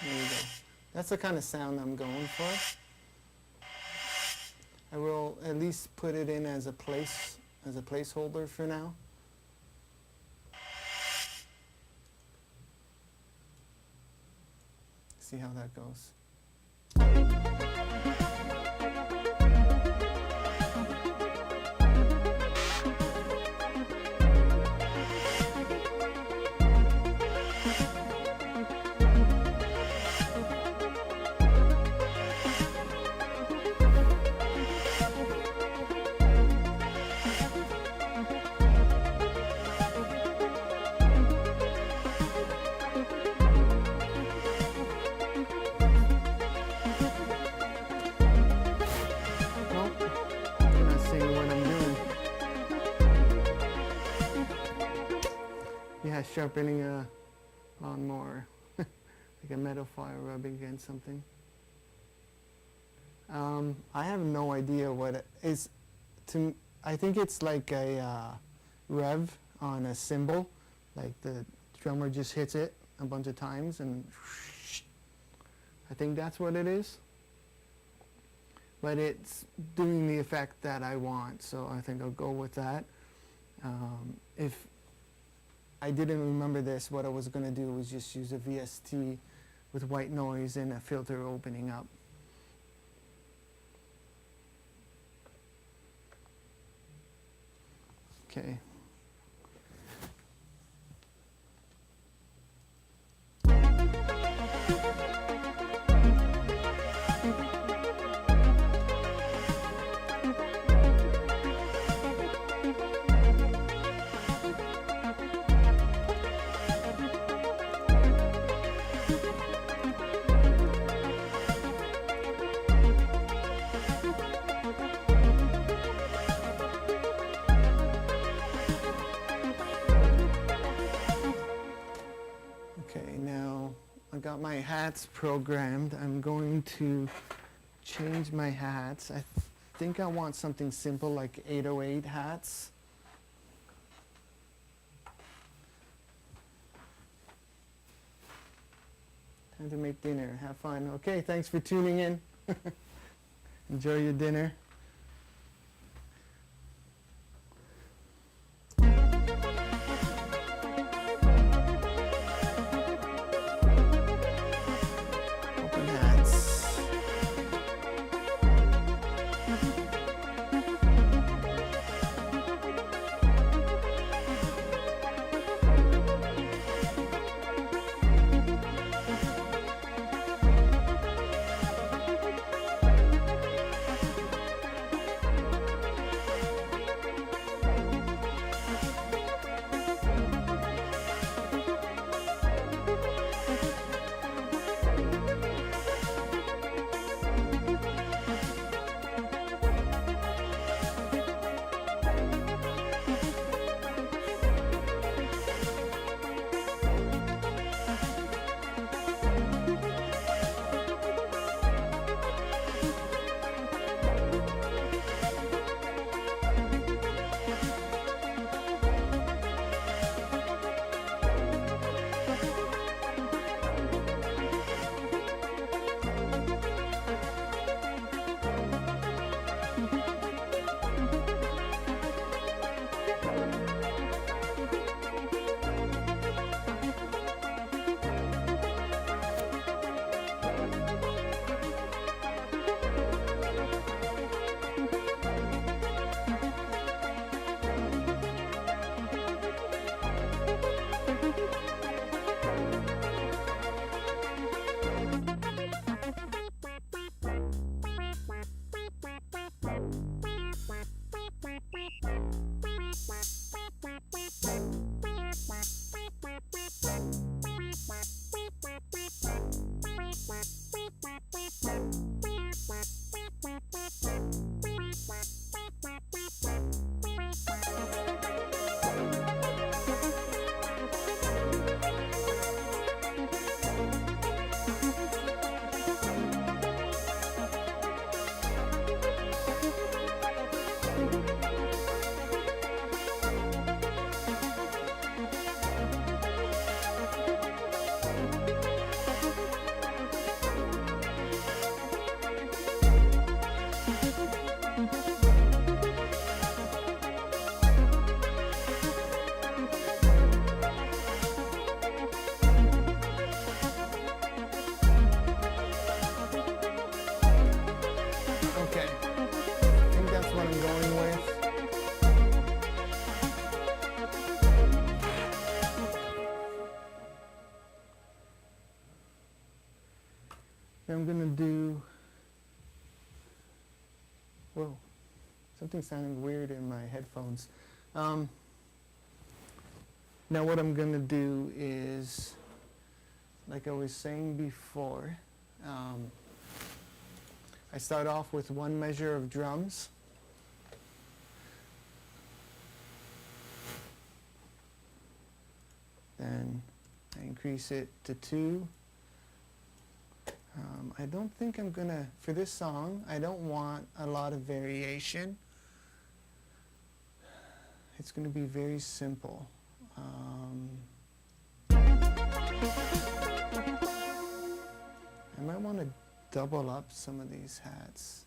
There you go. That's the kind of sound I'm going for. I will at least put it in as a placeholder for now. See how that goes. Yeah, sharpening a lawnmower, like a metal file rubbing against something. I have no idea what it is. I think it's like a rev on a cymbal, like the drummer just hits it a bunch of times and I think that's what it is. But it's doing the effect that I want, so I think I'll go with that. If I didn't remember this, what I was going to do was just use a VST with white noise and a filter opening up. Okay. got my hats programmed. I'm going to change my hats. I think I want something simple like 808 hats. Time to make dinner. Have fun. Okay, thanks for tuning in. Enjoy your dinner. Open hats. Okay, I think that's what I'm going with. Then I'm gonna do, whoa, something sounding weird in my headphones. Now what I'm gonna do is, like I was saying before, I start off with one measure of drums. Then I increase it to 2. I don't think I'm gonna, for this song, I don't want a lot of variation. It's gonna be very simple. I might want to double up some of these hats.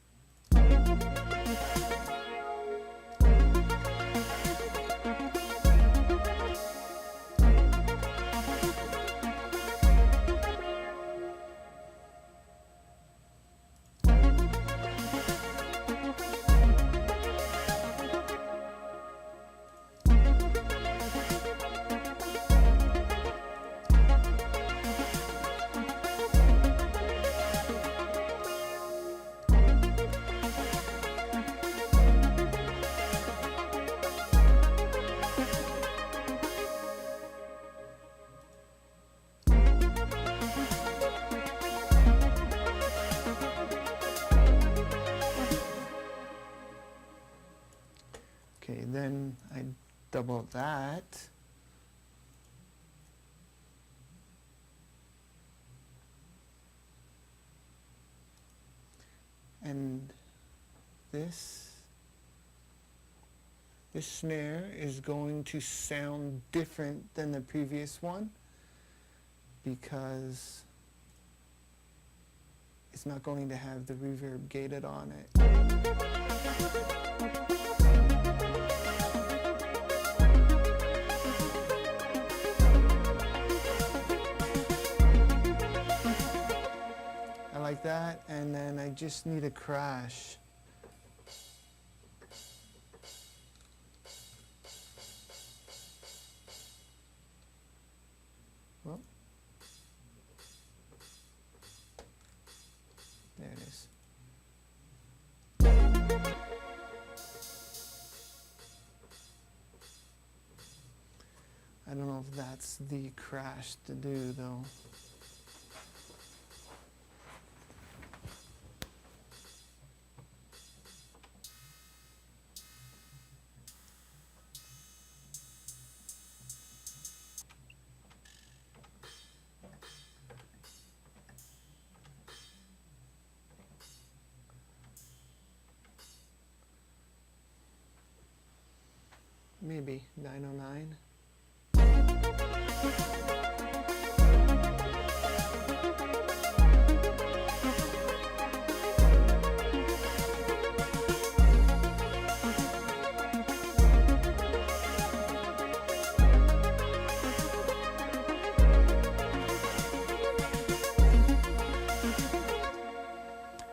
Okay, then I double that. And this snare is going to sound different than the previous one because it's not going to have the reverb gated on it. I like that, and then I just need a crash. Well, there it is. I don't know if that's the crash to do though. Maybe 909.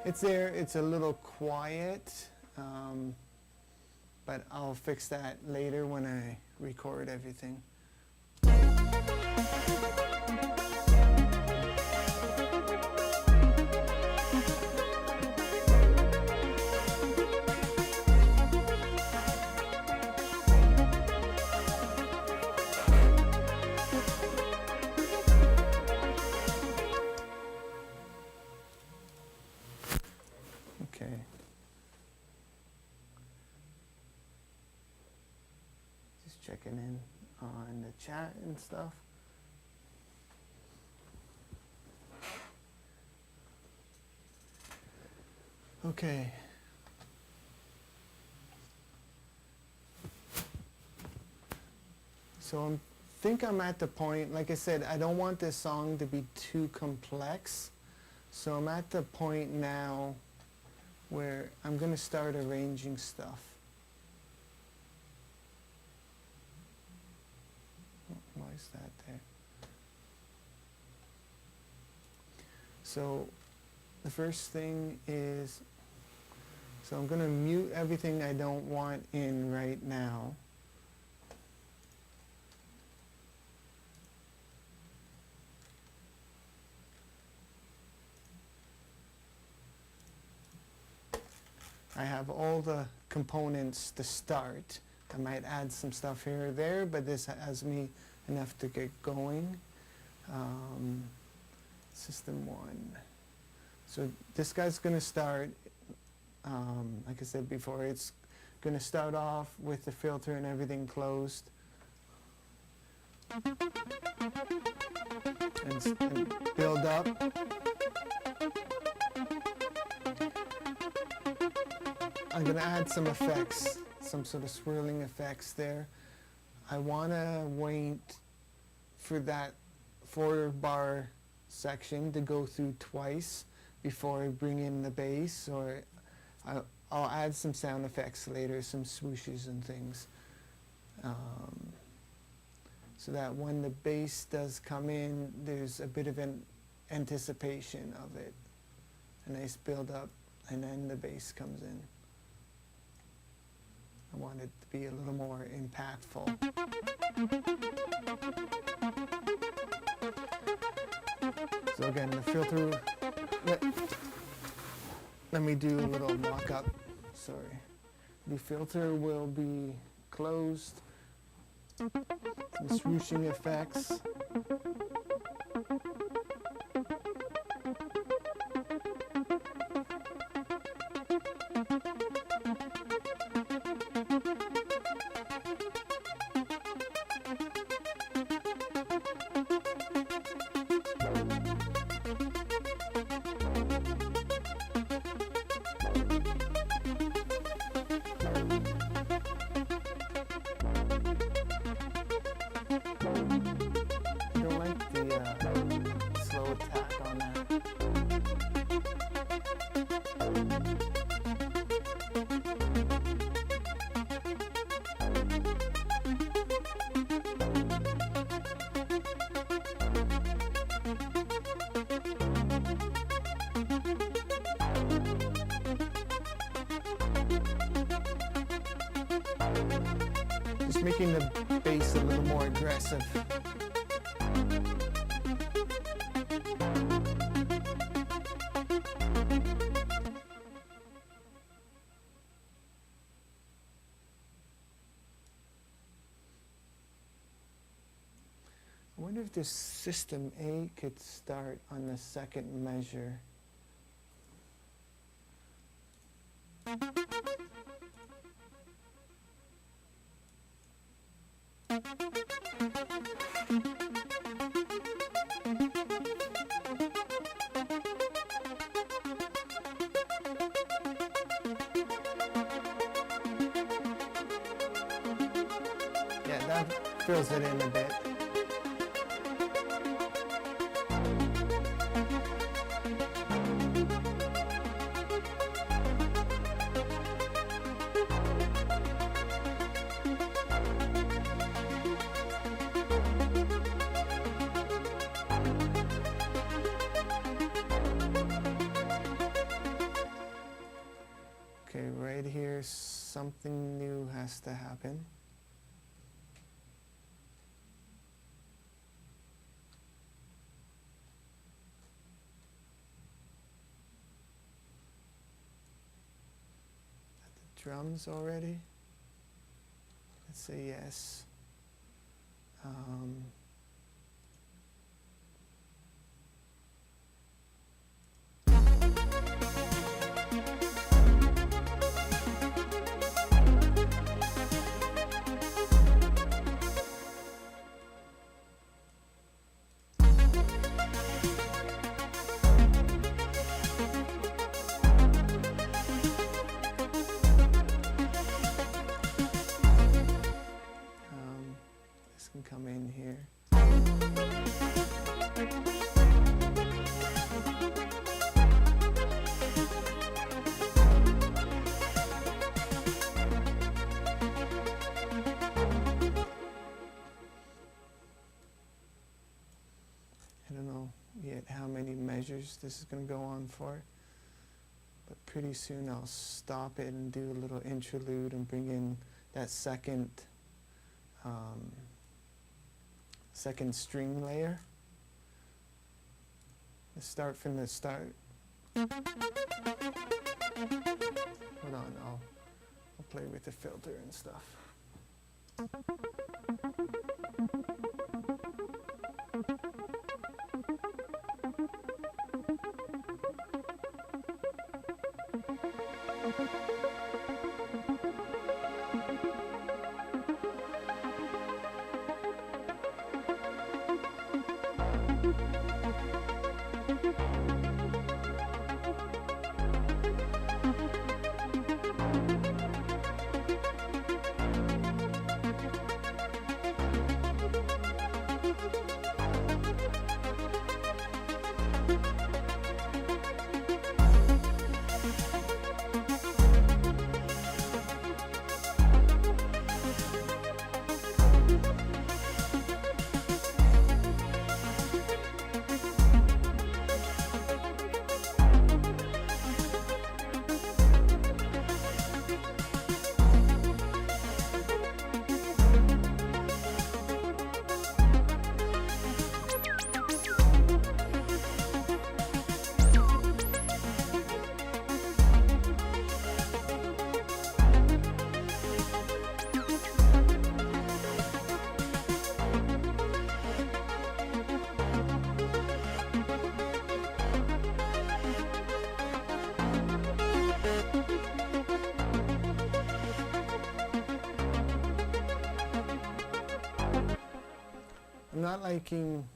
It's there, it's a little quiet, but I'll fix that later when I record everything. Okay. Just checking in on the chat and stuff. Okay. So I think I'm at the point, like I said, I don't want this song to be too complex. So I'm at the point now where I'm going to start arranging stuff. Why is that there? So the first thing is, so I'm going to mute everything I don't want in right now. I have all the components to start. I might add some stuff here or there, but this has me enough to get going. System 1. So this guy's going to start, like I said before, it's going to start off with the filter and everything closed. And build up. I'm going to add some effects, some sort of swirling effects there. I want to wait for that 4-bar section to go through twice before I bring in the bass, or I'll add some sound effects later, some swooshes and things. So that when the bass does come in, there's a bit of an anticipation of it. A nice build up, and then the bass comes in. I want it to be a little more impactful. So again, the filter, let me do a little mock-up, sorry. The filter will be closed, some swooshing effects. making the bass a little more aggressive. I wonder if this system A could start on the second measure. Yeah, that fills it in a bit. Okay, right here, something new has to happen. At the drums already. Let's say yes. This can come in here. I don't know yet how many measures this is going to go on for, but pretty soon I'll stop it and do a little interlude and bring in that second string layer. Let's start from the start. Hold on, I'll play with the filter and stuff. I'm not liking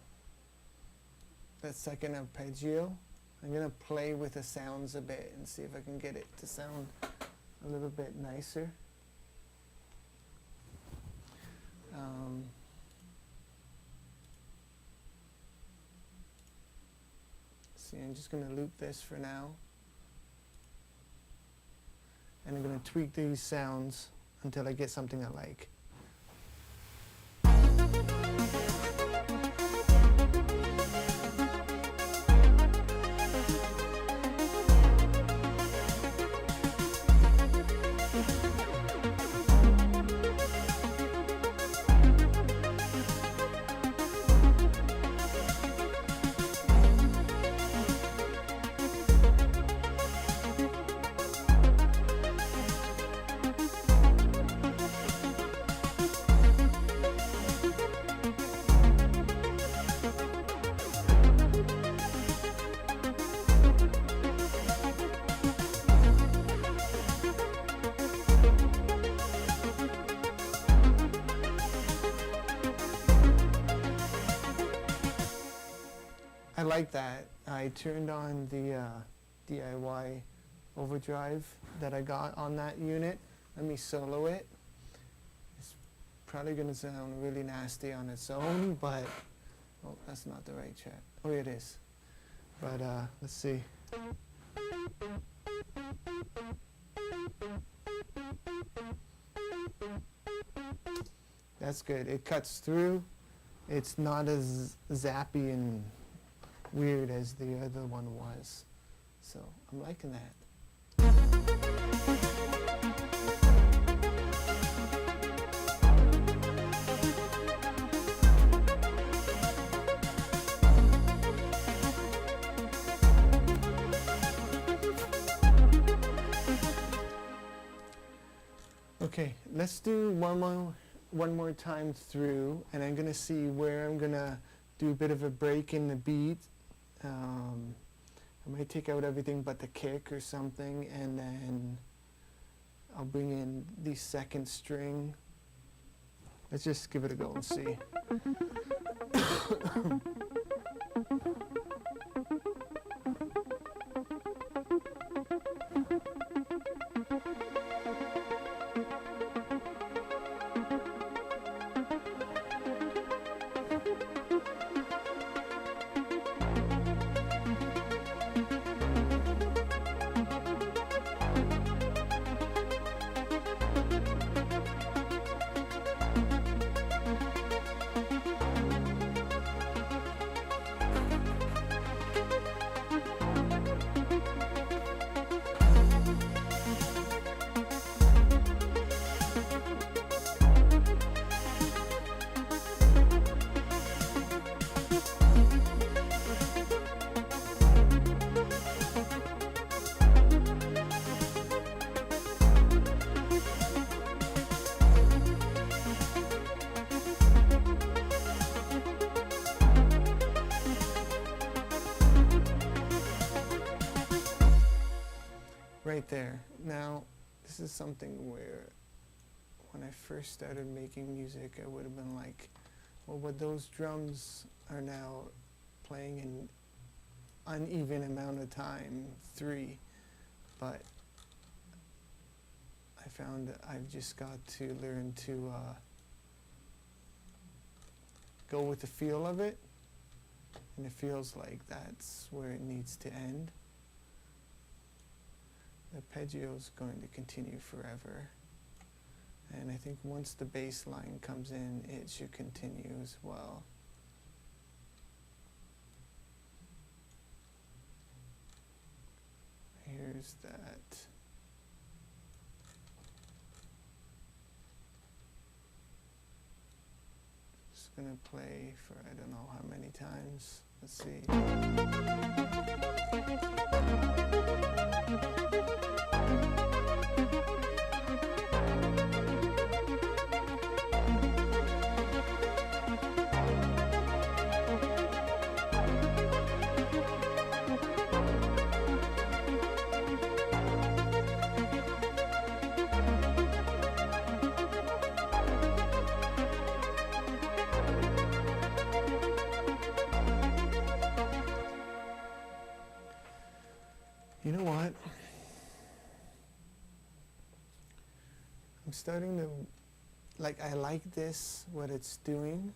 that second arpeggio. I'm going to play with the sounds a bit and see if I can get it to sound a little bit nicer. See, I'm just going to loop this for now. And I'm going to tweak these sounds until I get something I like. like that. I turned on the DIY overdrive that I got on that unit. Let me solo it. It's probably going to sound really nasty on its own, but oh, that's not the right track. Oh, it is. But let's see. That's good. It cuts through. It's not as zappy and weird as the other one was. So I'm liking that. Okay, let's do one more time through, and I'm gonna see where I'm gonna do a bit of a break in the beat. I might take out everything but the kick or something, and then I'll bring in the second string. Let's just give it a go and see. Right there. Now, this is something where when I first started making music, I would have been like, well, what those drums are now playing in uneven amount of time, 3, but I found that I've just got to learn to go with the feel of it, and it feels like that's where it needs to end. The arpeggio is going to continue forever, and I think once the bass line comes in, it should continue as well. Here's that. Just gonna play for I don't know how many times. Let's see. You know what? I'm starting to, I like this, what it's doing,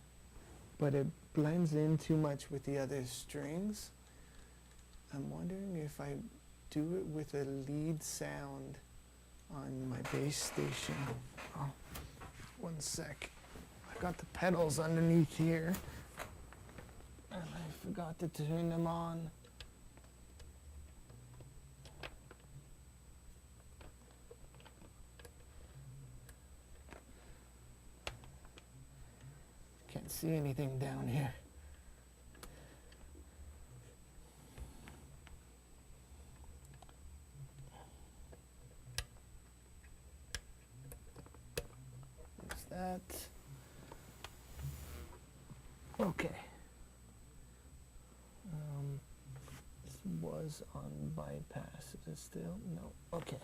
but it blends in too much with the other strings. I'm wondering if I do it with a lead sound on my bass station. Oh, one sec. I got the pedals underneath here, and I forgot to turn them on. Can't see anything down here. There's that. Okay. This was on bypass. Is it still? No. Okay.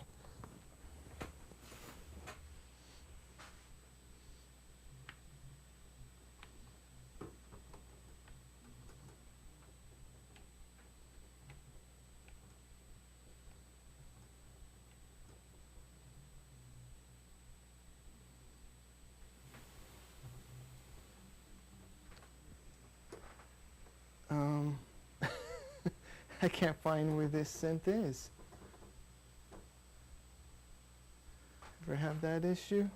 I can't find where this synth is. Ever have that issue?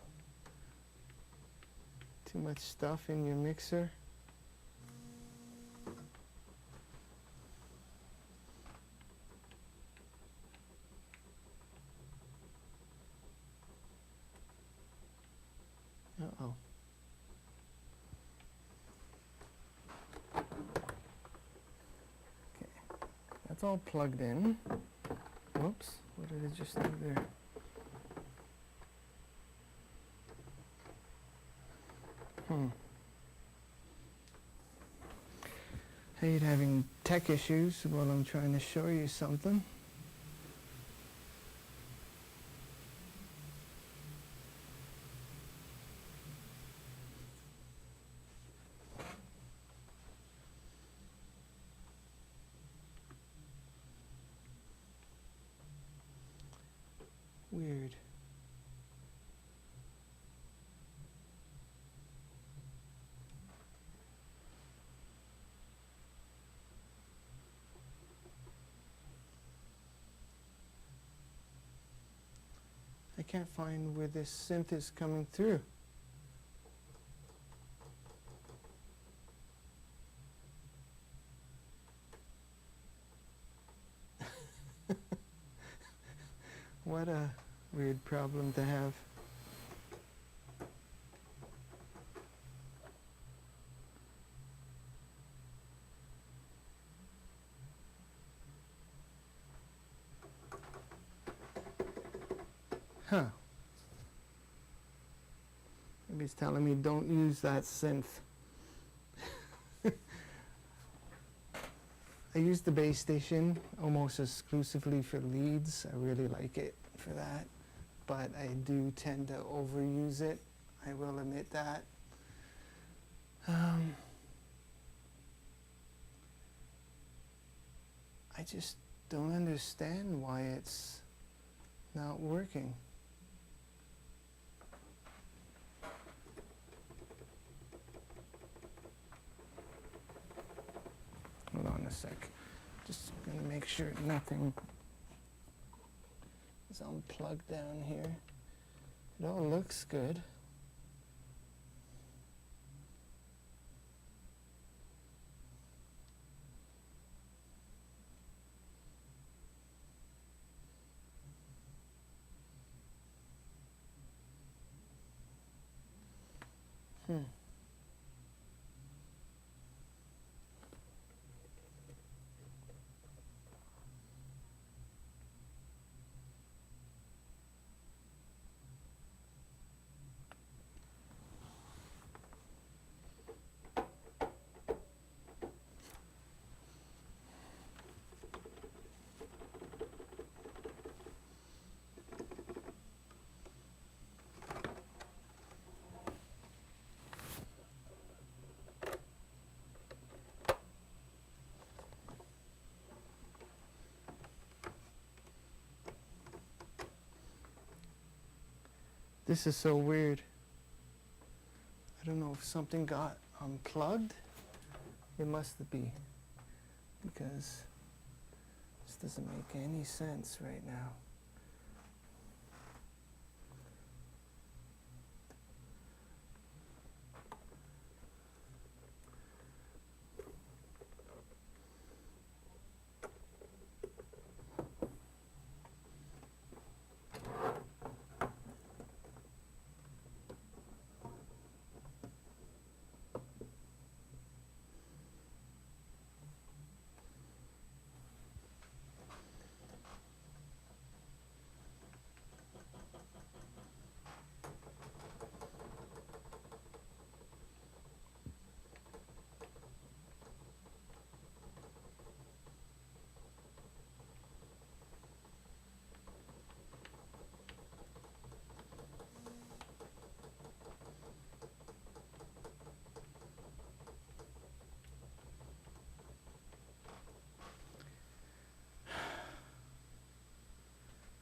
Too much stuff in your mixer? Uh-oh. Okay, that's all plugged in. Whoops, what did I just do there? I hate having tech issues while I'm trying to show you something. Weird. I can't find where this synth is coming through. What a weird problem to have. Huh. Maybe it's telling me don't use that synth. I use the bass station almost exclusively for leads. I really like it for that, but I do tend to overuse it. I will admit that. I just don't understand why it's not working. Hold on a sec. Just gonna make sure nothing is unplugged down here. It all looks good. This is so weird. I don't know if something got unplugged. It must be, because this doesn't make any sense right now.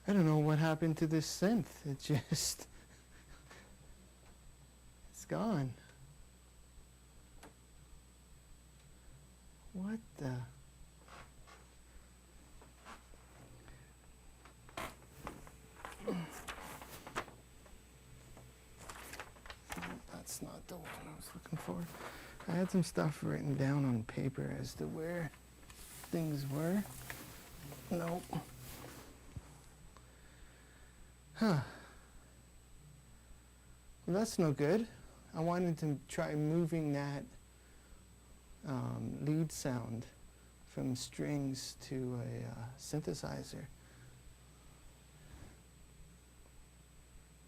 I don't know what happened to this synth. It just, it's gone. What the? not the one I was looking for. I had some stuff written down on paper as to where things were. Nope. Huh. Well, that's no good. I wanted to try moving that lead sound from strings to a synthesizer.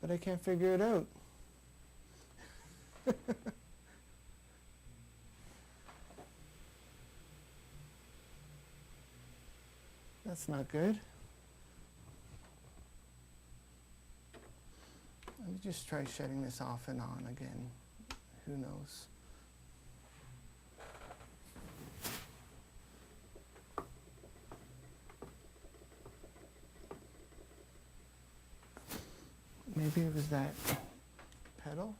But I can't figure it out. That's not good. Let me just try shutting this off and on again. Who knows? Maybe it was that pedal.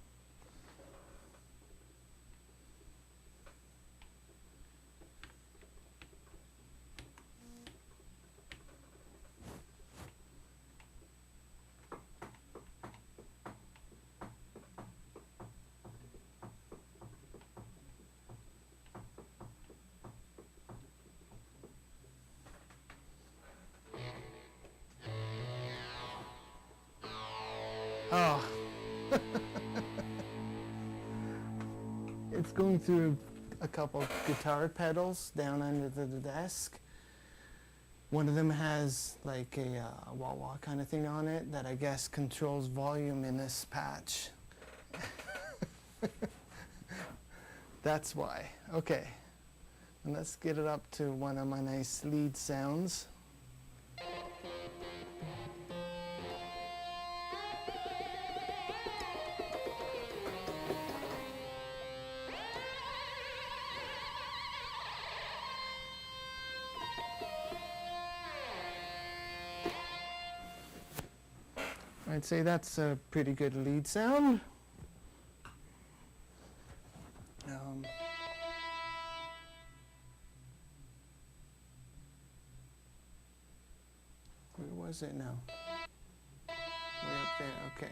Oh. It's going through a couple guitar pedals down under the desk. One of them has like a wah-wah kind of thing on it that I guess controls volume in this patch. That's why. Okay. And let's get it up to one of my nice lead sounds. I'd say that's a pretty good lead sound. Where was it now? Way up there, okay.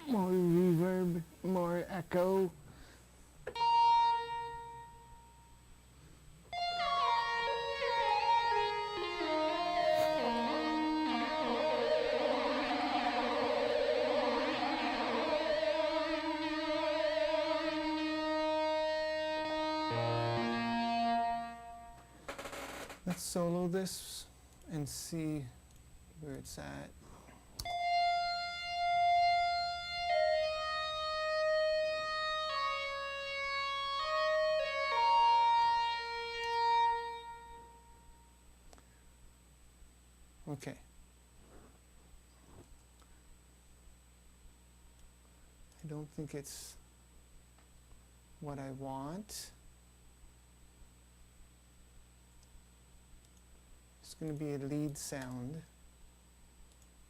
More reverb, more echo. Let's solo this and see where it's at. Okay. I don't think it's what I want. It's going to be a lead sound.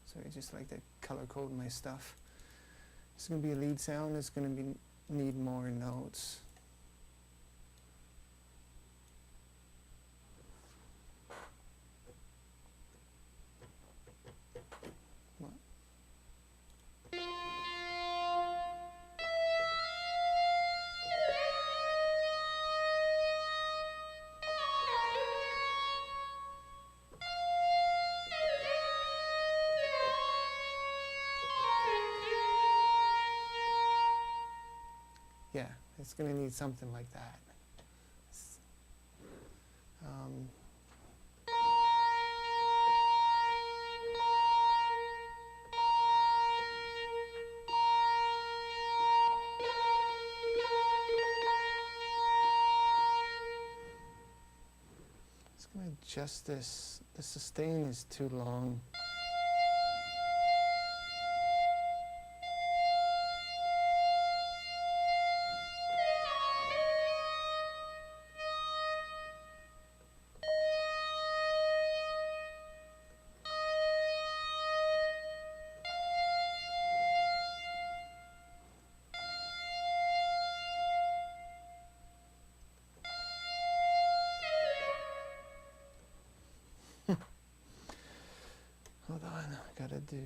So I just like to color code my stuff. It's going to be a lead sound. It's going to be need more notes. Yeah, it's going to need something like that. It's going to adjust this. The sustain is too long. gotta do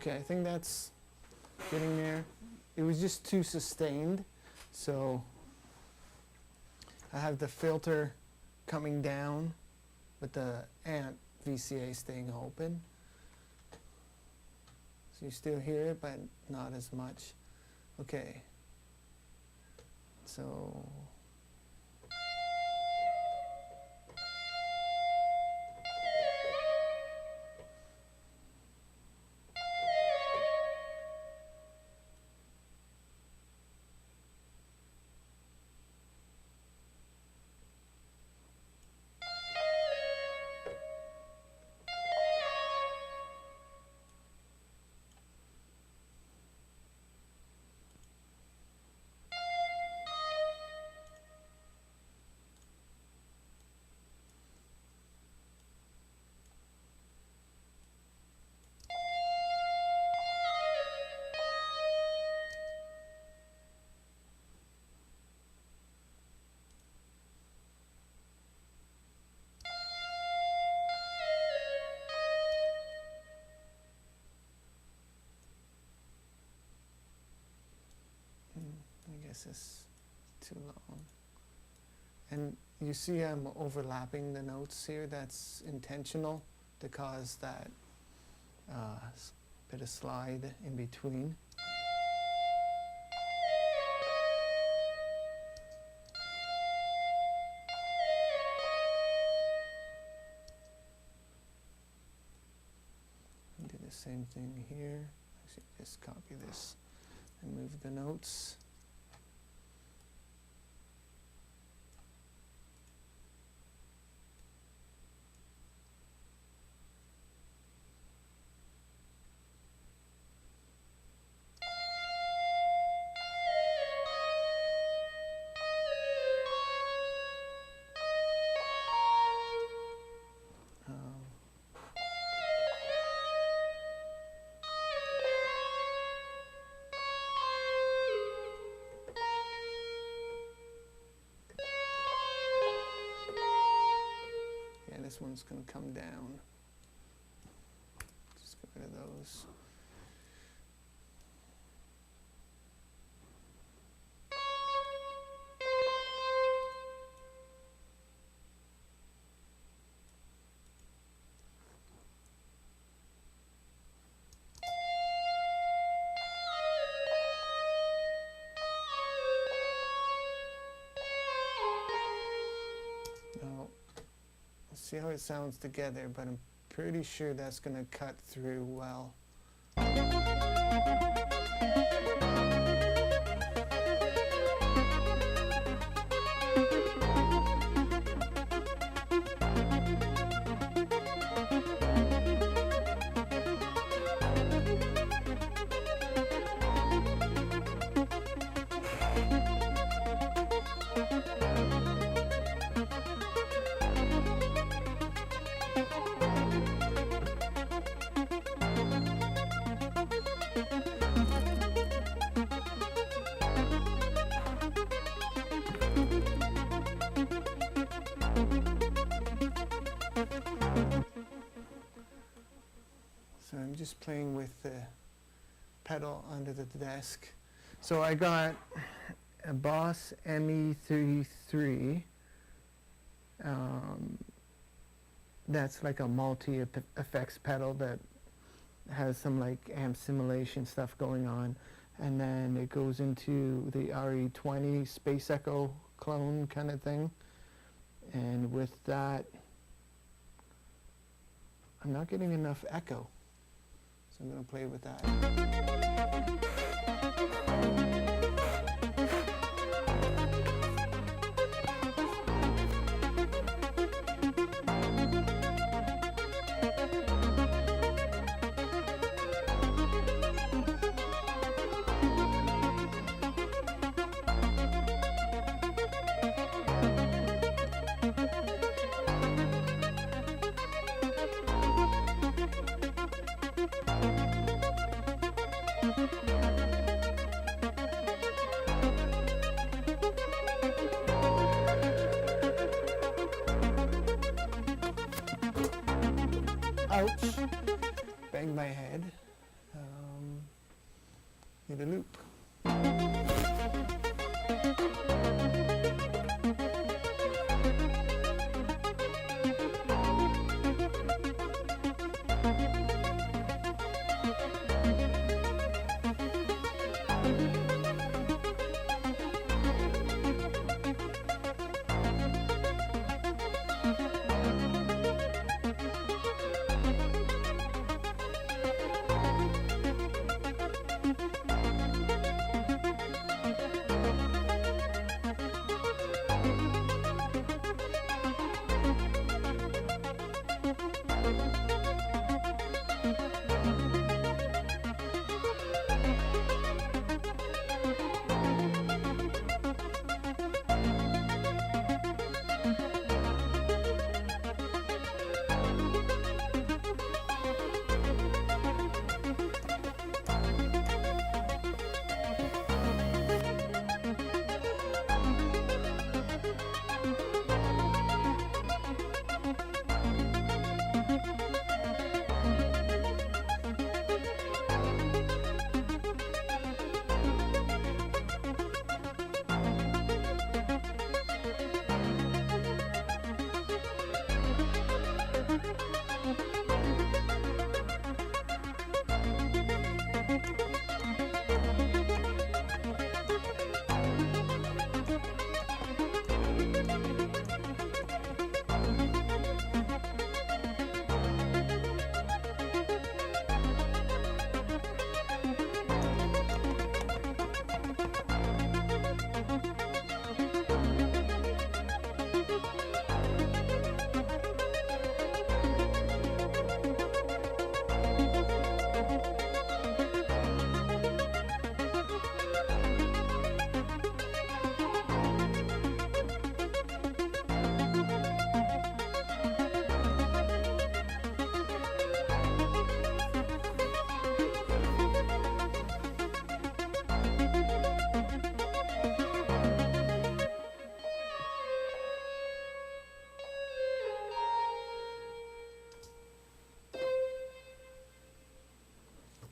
okay, I think that's getting there. It was just too sustained, so I have the filter coming down with the amp VCA staying open. So you still hear it, but not as much. Okay. So I guess it's too long. And you see I'm overlapping the notes here. That's intentional to cause that bit of slide in between. And do the same thing here. Actually, just copy this and move the notes. This one's going to come down. Just get rid of those. Now, see how it sounds together, but I'm pretty sure that's going to cut through well. So I'm just playing with the pedal under the desk. So I got a Boss ME33. That's like a multi-effects pedal that has some like amp simulation stuff going on, and then it goes into the RE20 Space Echo clone kind of thing. And with that, I'm not getting enough echo, so I'm going to play with that. Ouch. Banged my head. Need a loop.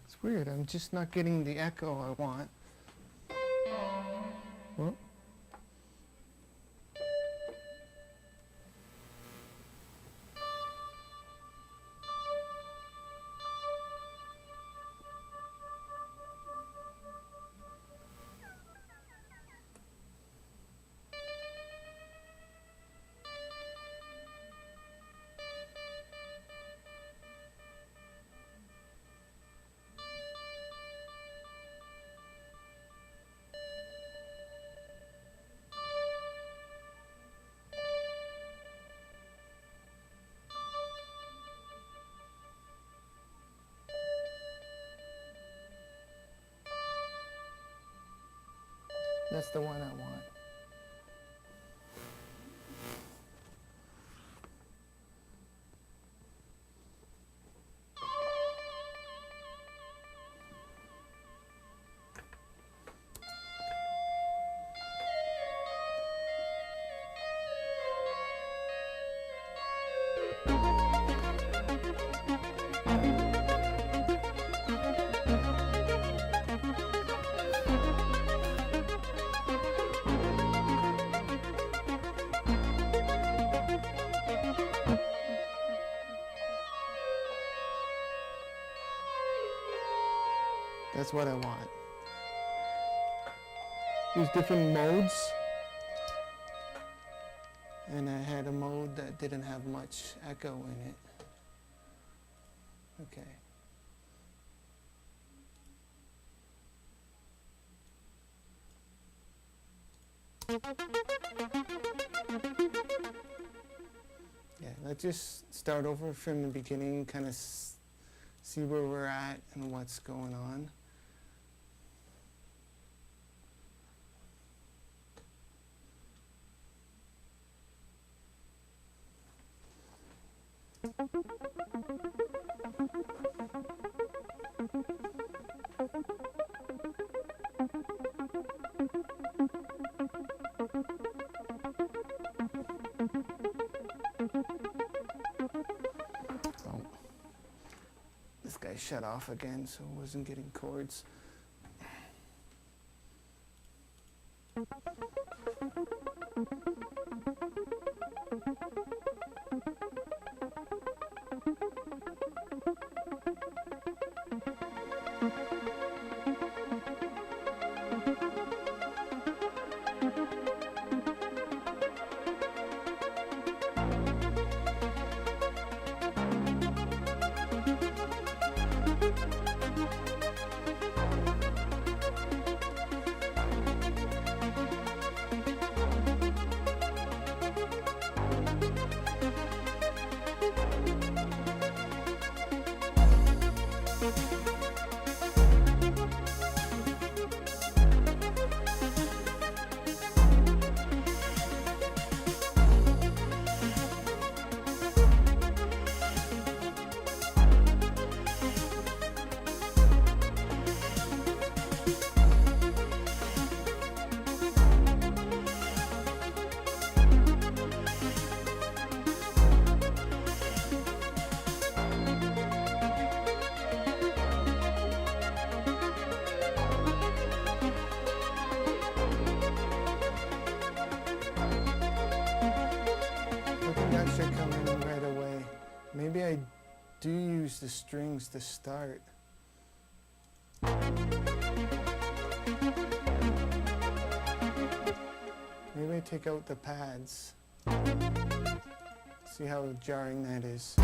It's weird, I'm just not getting the echo I want. Well, that's the one I want. That's what I want. There's different modes, and I had a mode that didn't have much echo in it. Okay. Yeah, let's just start over from the beginning, kind of see where we're at and what's going on. Oh, this guy shut off again, so I wasn't getting chords. That should come in right away. Maybe I do use the strings to start. Maybe I take out the pads. See how jarring that is.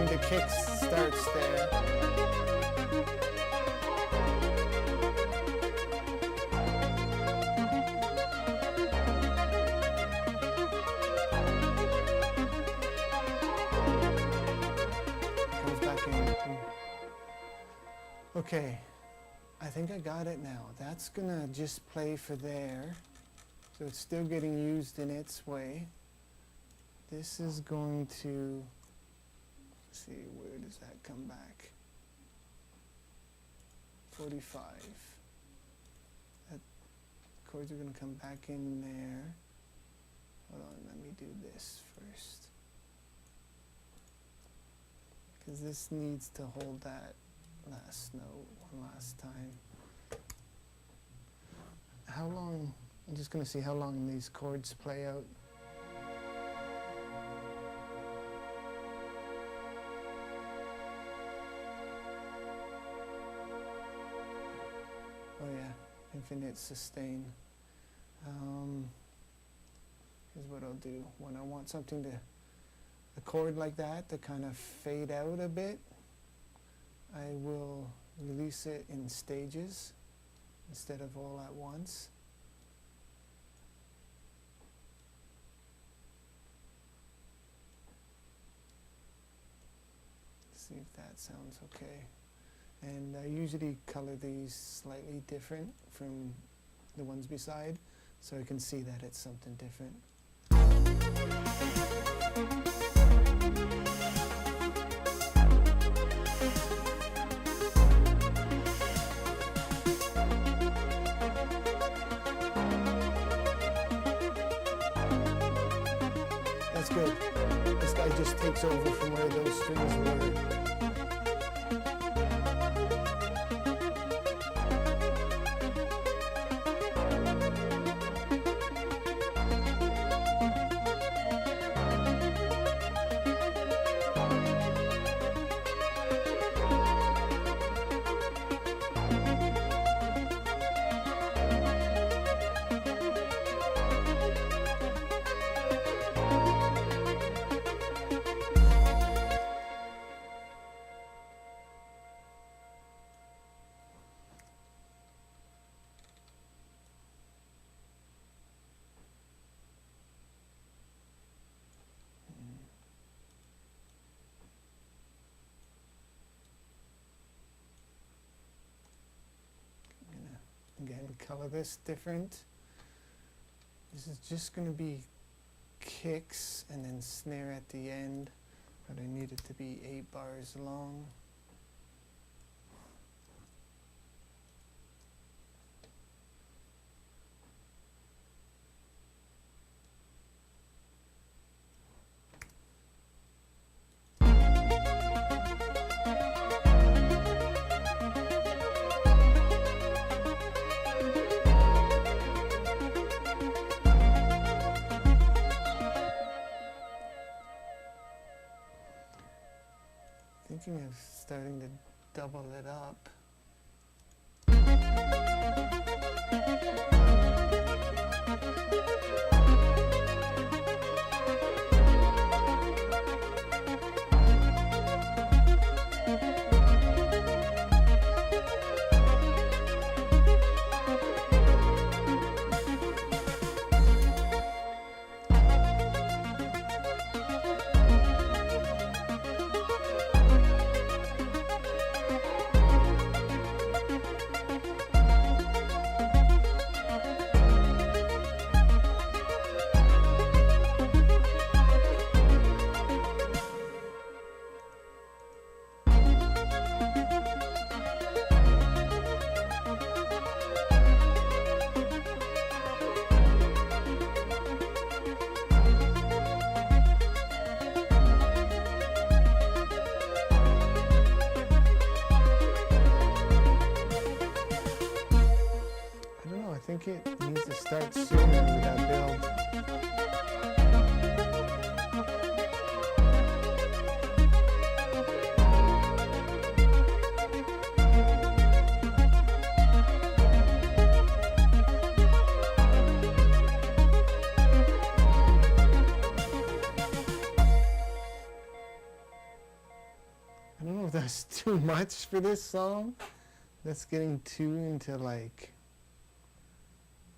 The kick starts there. Comes back in. Okay, I think I got it now. That's gonna just play for there. So it's still getting used in its way. This is going to, let's see, where does that come back? 45. That chords are going to come back in there. Hold on, let me do this first. Because this needs to hold that last note one last time. How long, I'm just going to see how long these chords play out. Oh yeah, infinite sustain. Here's what I'll do. When I want something to, a chord like that to kind of fade out a bit, I will release it in stages instead of all at once. see if that sounds okay. And I usually color these slightly different from the ones beside, so I can see that it's something different. That's good. This guy just takes over from where those strings were. Again, color this different. This is just going to be kicks and then snare at the end, but I need it to be 8 bars long. Thinking of starting to double it up. I think it needs to start sooner with that build. I don't know if that's too much for this song. That's getting too into like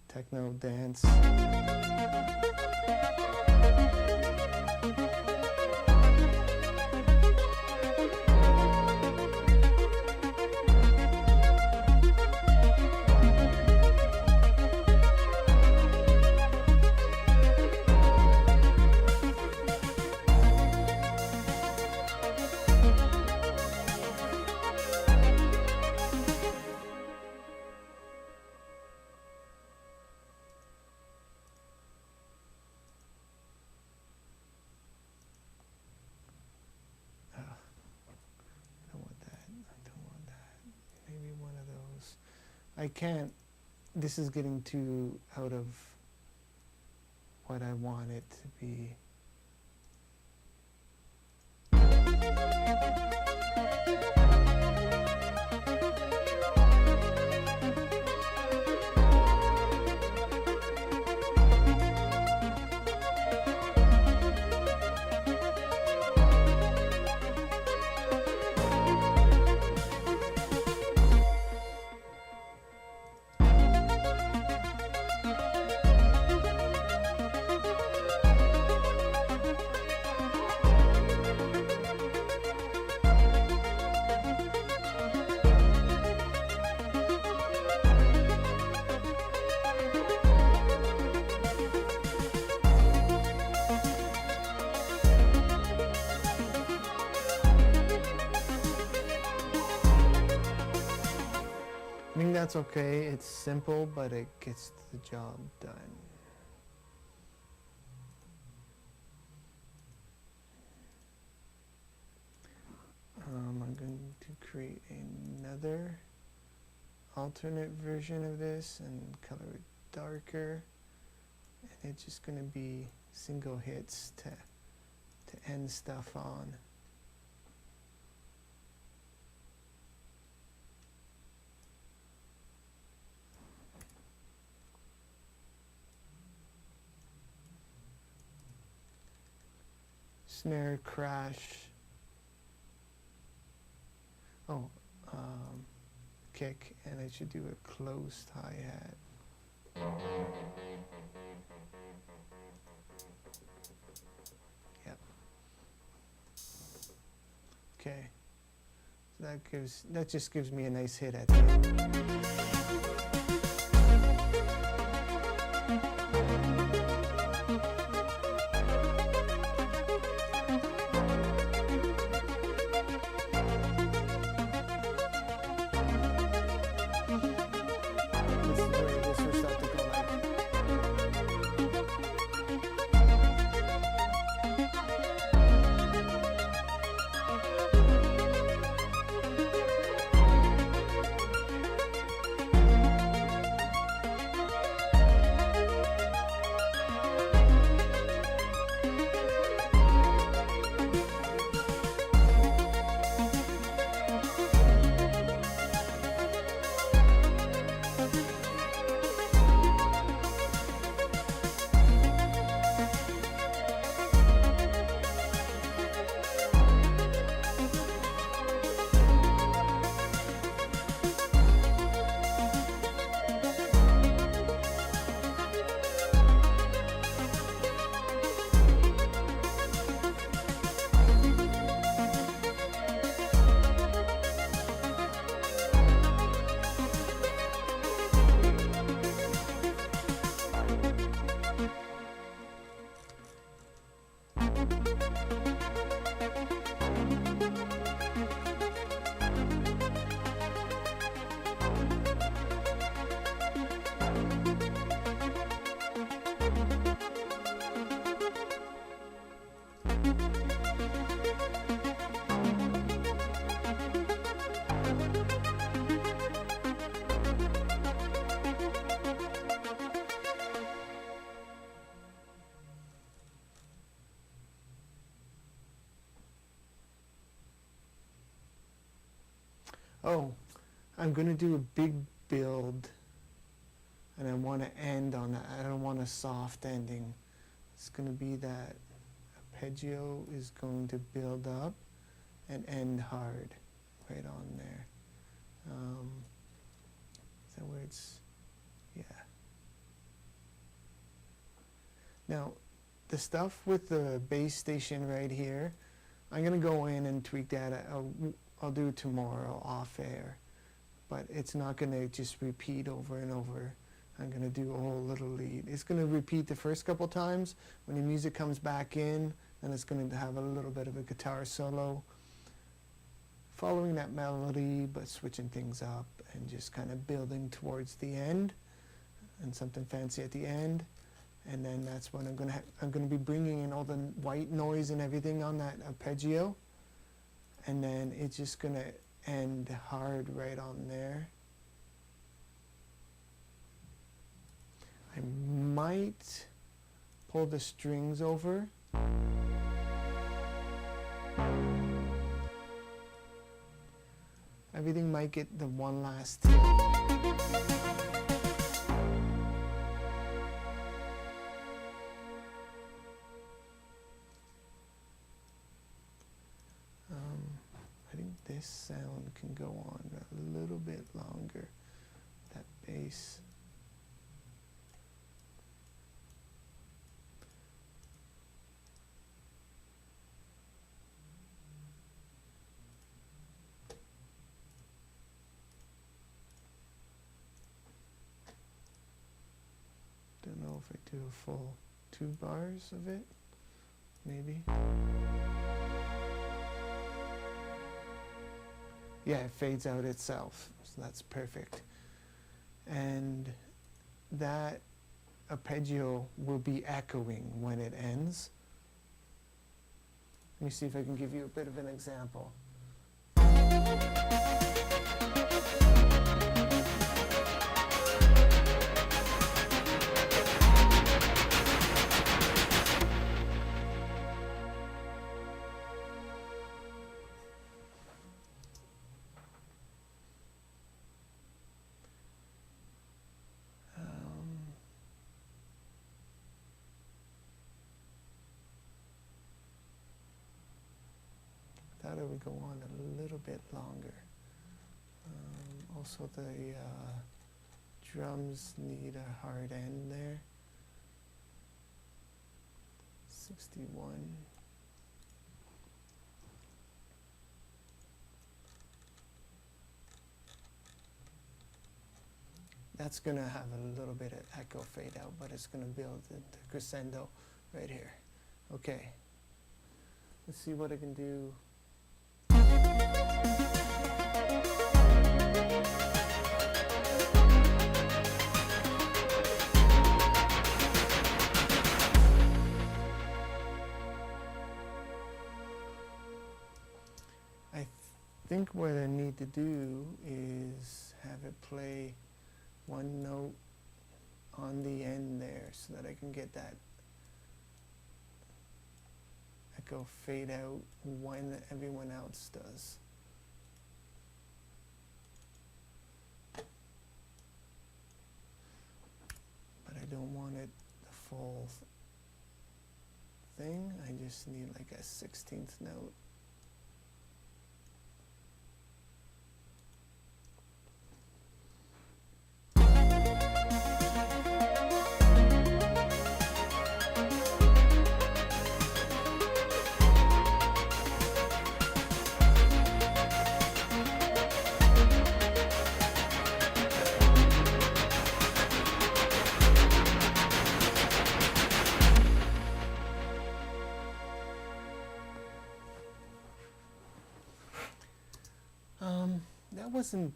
techno dance. I can't, this is getting too out of what I want it to be. that's okay. It's simple, but it gets the job done. I'm going to create another alternate version of this and color it darker. And it's just going to be single hits to end stuff on. Snare crash. Oh, kick, and I should do a closed hi-hat. Yep. Okay. So that just gives me a nice hit at the end. Oh, I'm going to do a big build, and I want to end on that. I don't want a soft ending. It's going to be that arpeggio is going to build up and end hard right on there. Is that where it's, yeah. Now, the stuff with the bass station right here, I'm going to go in and tweak that. I'll do it tomorrow off air, but it's not going to just repeat over and over. I'm going to do a whole little lead. It's going to repeat the first couple times. When the music comes back in, then it's going to have a little bit of a guitar solo, following that melody, but switching things up and just kind of building towards the end, and something fancy at the end. And then that's when I'm going to be bringing in all the white noise and everything on that arpeggio. And then it's just going to end hard right on there. I might pull the strings over. Everything might get the one last hit. I think this sound can go on a little bit longer, that bass. Don't know if I do a full 2 bars of it, maybe. Yeah, it fades out itself, so that's perfect. and that arpeggio will be echoing when it ends. Let me see if I can give you a bit of an example. Thought it would go on a little bit longer. Also, the drums need a hard end there. 61. That's going to have a little bit of echo fade out, but it's going to build the crescendo right here. Okay. Let's see what I can do. I think what I need to do is have it play one note on the end there so that I can get that echo fade out when everyone else does. But I don't want it the full thing. I just need like a 16th note. That wasn't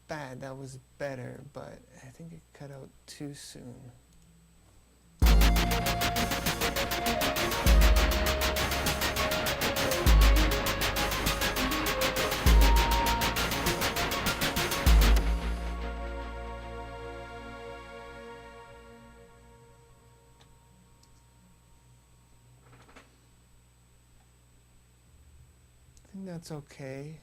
bad, that was better, but I think it cut out too soon. I think that's okay.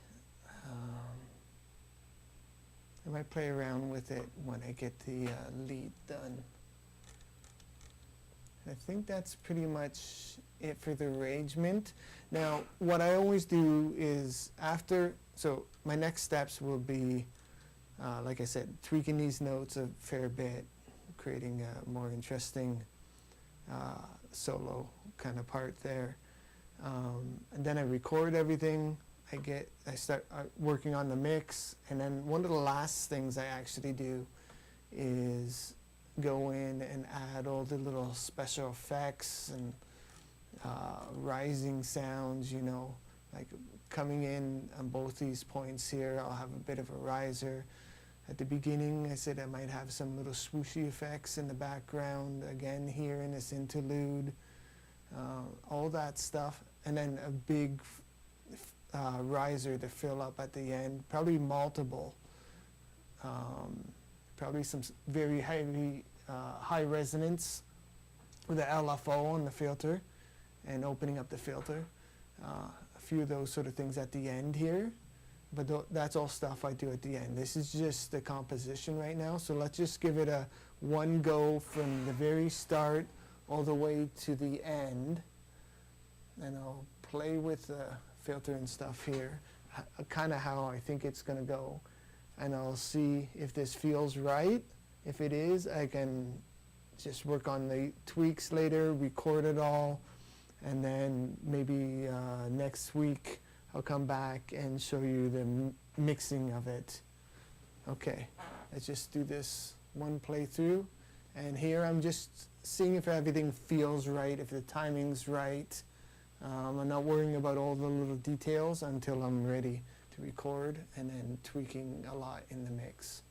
I might play around with it when I get the lead done. I think that's pretty much it for the arrangement. Now, what I always do is after, so my next steps will be, like I said, tweaking these notes a fair bit, creating a more interesting solo kind of part there. And then I record everything. I start working on the mix, and then one of the last things I actually do is go in and add all the little special effects and rising sounds, you know, like coming in on both these points here. I'll have a bit of a riser. At the beginning, I said I might have some little swooshy effects in the background, again here in this interlude, all that stuff, and then a big riser to fill up at the end, probably multiple, probably some very heavy, high resonance with the LFO on the filter and opening up the filter. A few of those sort of things at the end here, but that's all stuff I do at the end. This is just the composition right now, so let's just give it a one go from the very start all the way to the end, and I'll play with the filter and stuff here, kind of how I think it's going to go, and I'll see if this feels right. If it is, I can just work on the tweaks later, record it all, and then maybe next week I'll come back and show you the mixing of it. Okay, let's just do this one playthrough, and here I'm just seeing if everything feels right, if the timing's right. I'm not worrying about all the little details until I'm ready to record, and then tweaking a lot in the mix.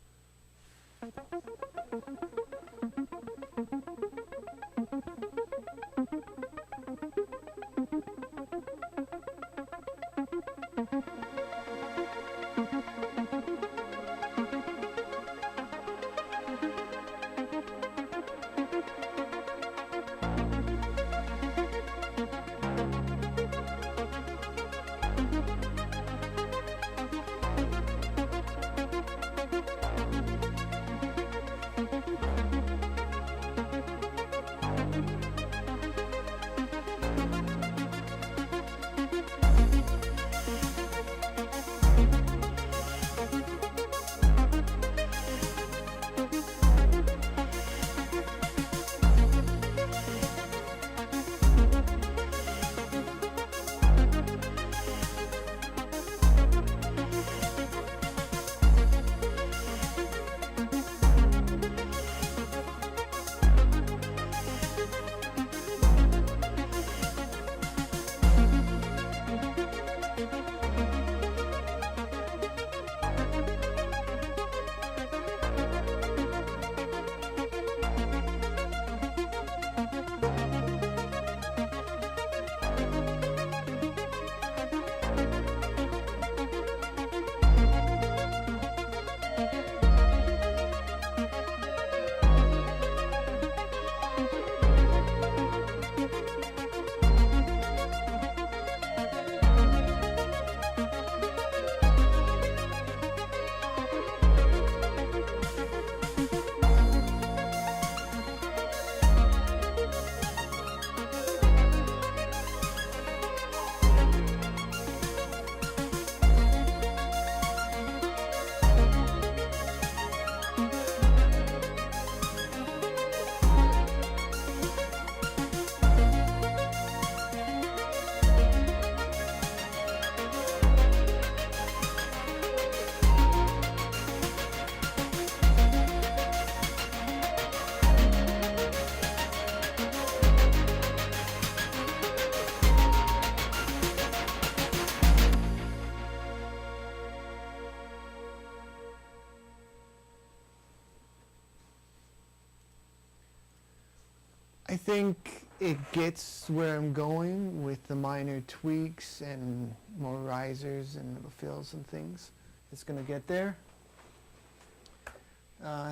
I think it gets where I'm going with the minor tweaks and more risers and little fills and things. It's going to get there.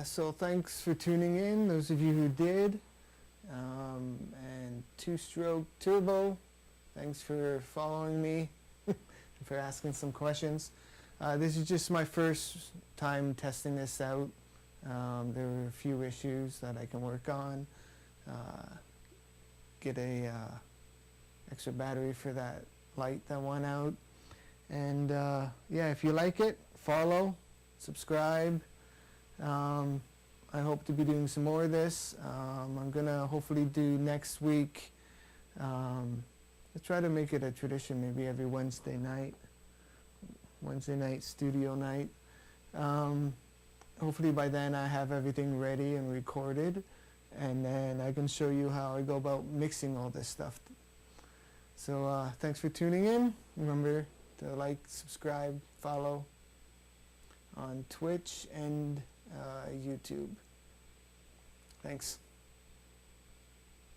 So thanks for tuning in, those of you who did. And two-stroke turbo, thanks for following me, for asking some questions. This is just my first time testing this out. There were a few issues that I can work on. Get a extra battery for that light that went out. And yeah, if you like it, follow, subscribe. I hope to be doing some more of this. I'm gonna hopefully do next week. Let's try to make it a tradition, maybe every Wednesday night studio night. Hopefully by then I have everything ready and recorded, and then I can show you how I go about mixing all this stuff. So thanks for tuning in. Remember to like, subscribe, follow on Twitch and YouTube. Thanks.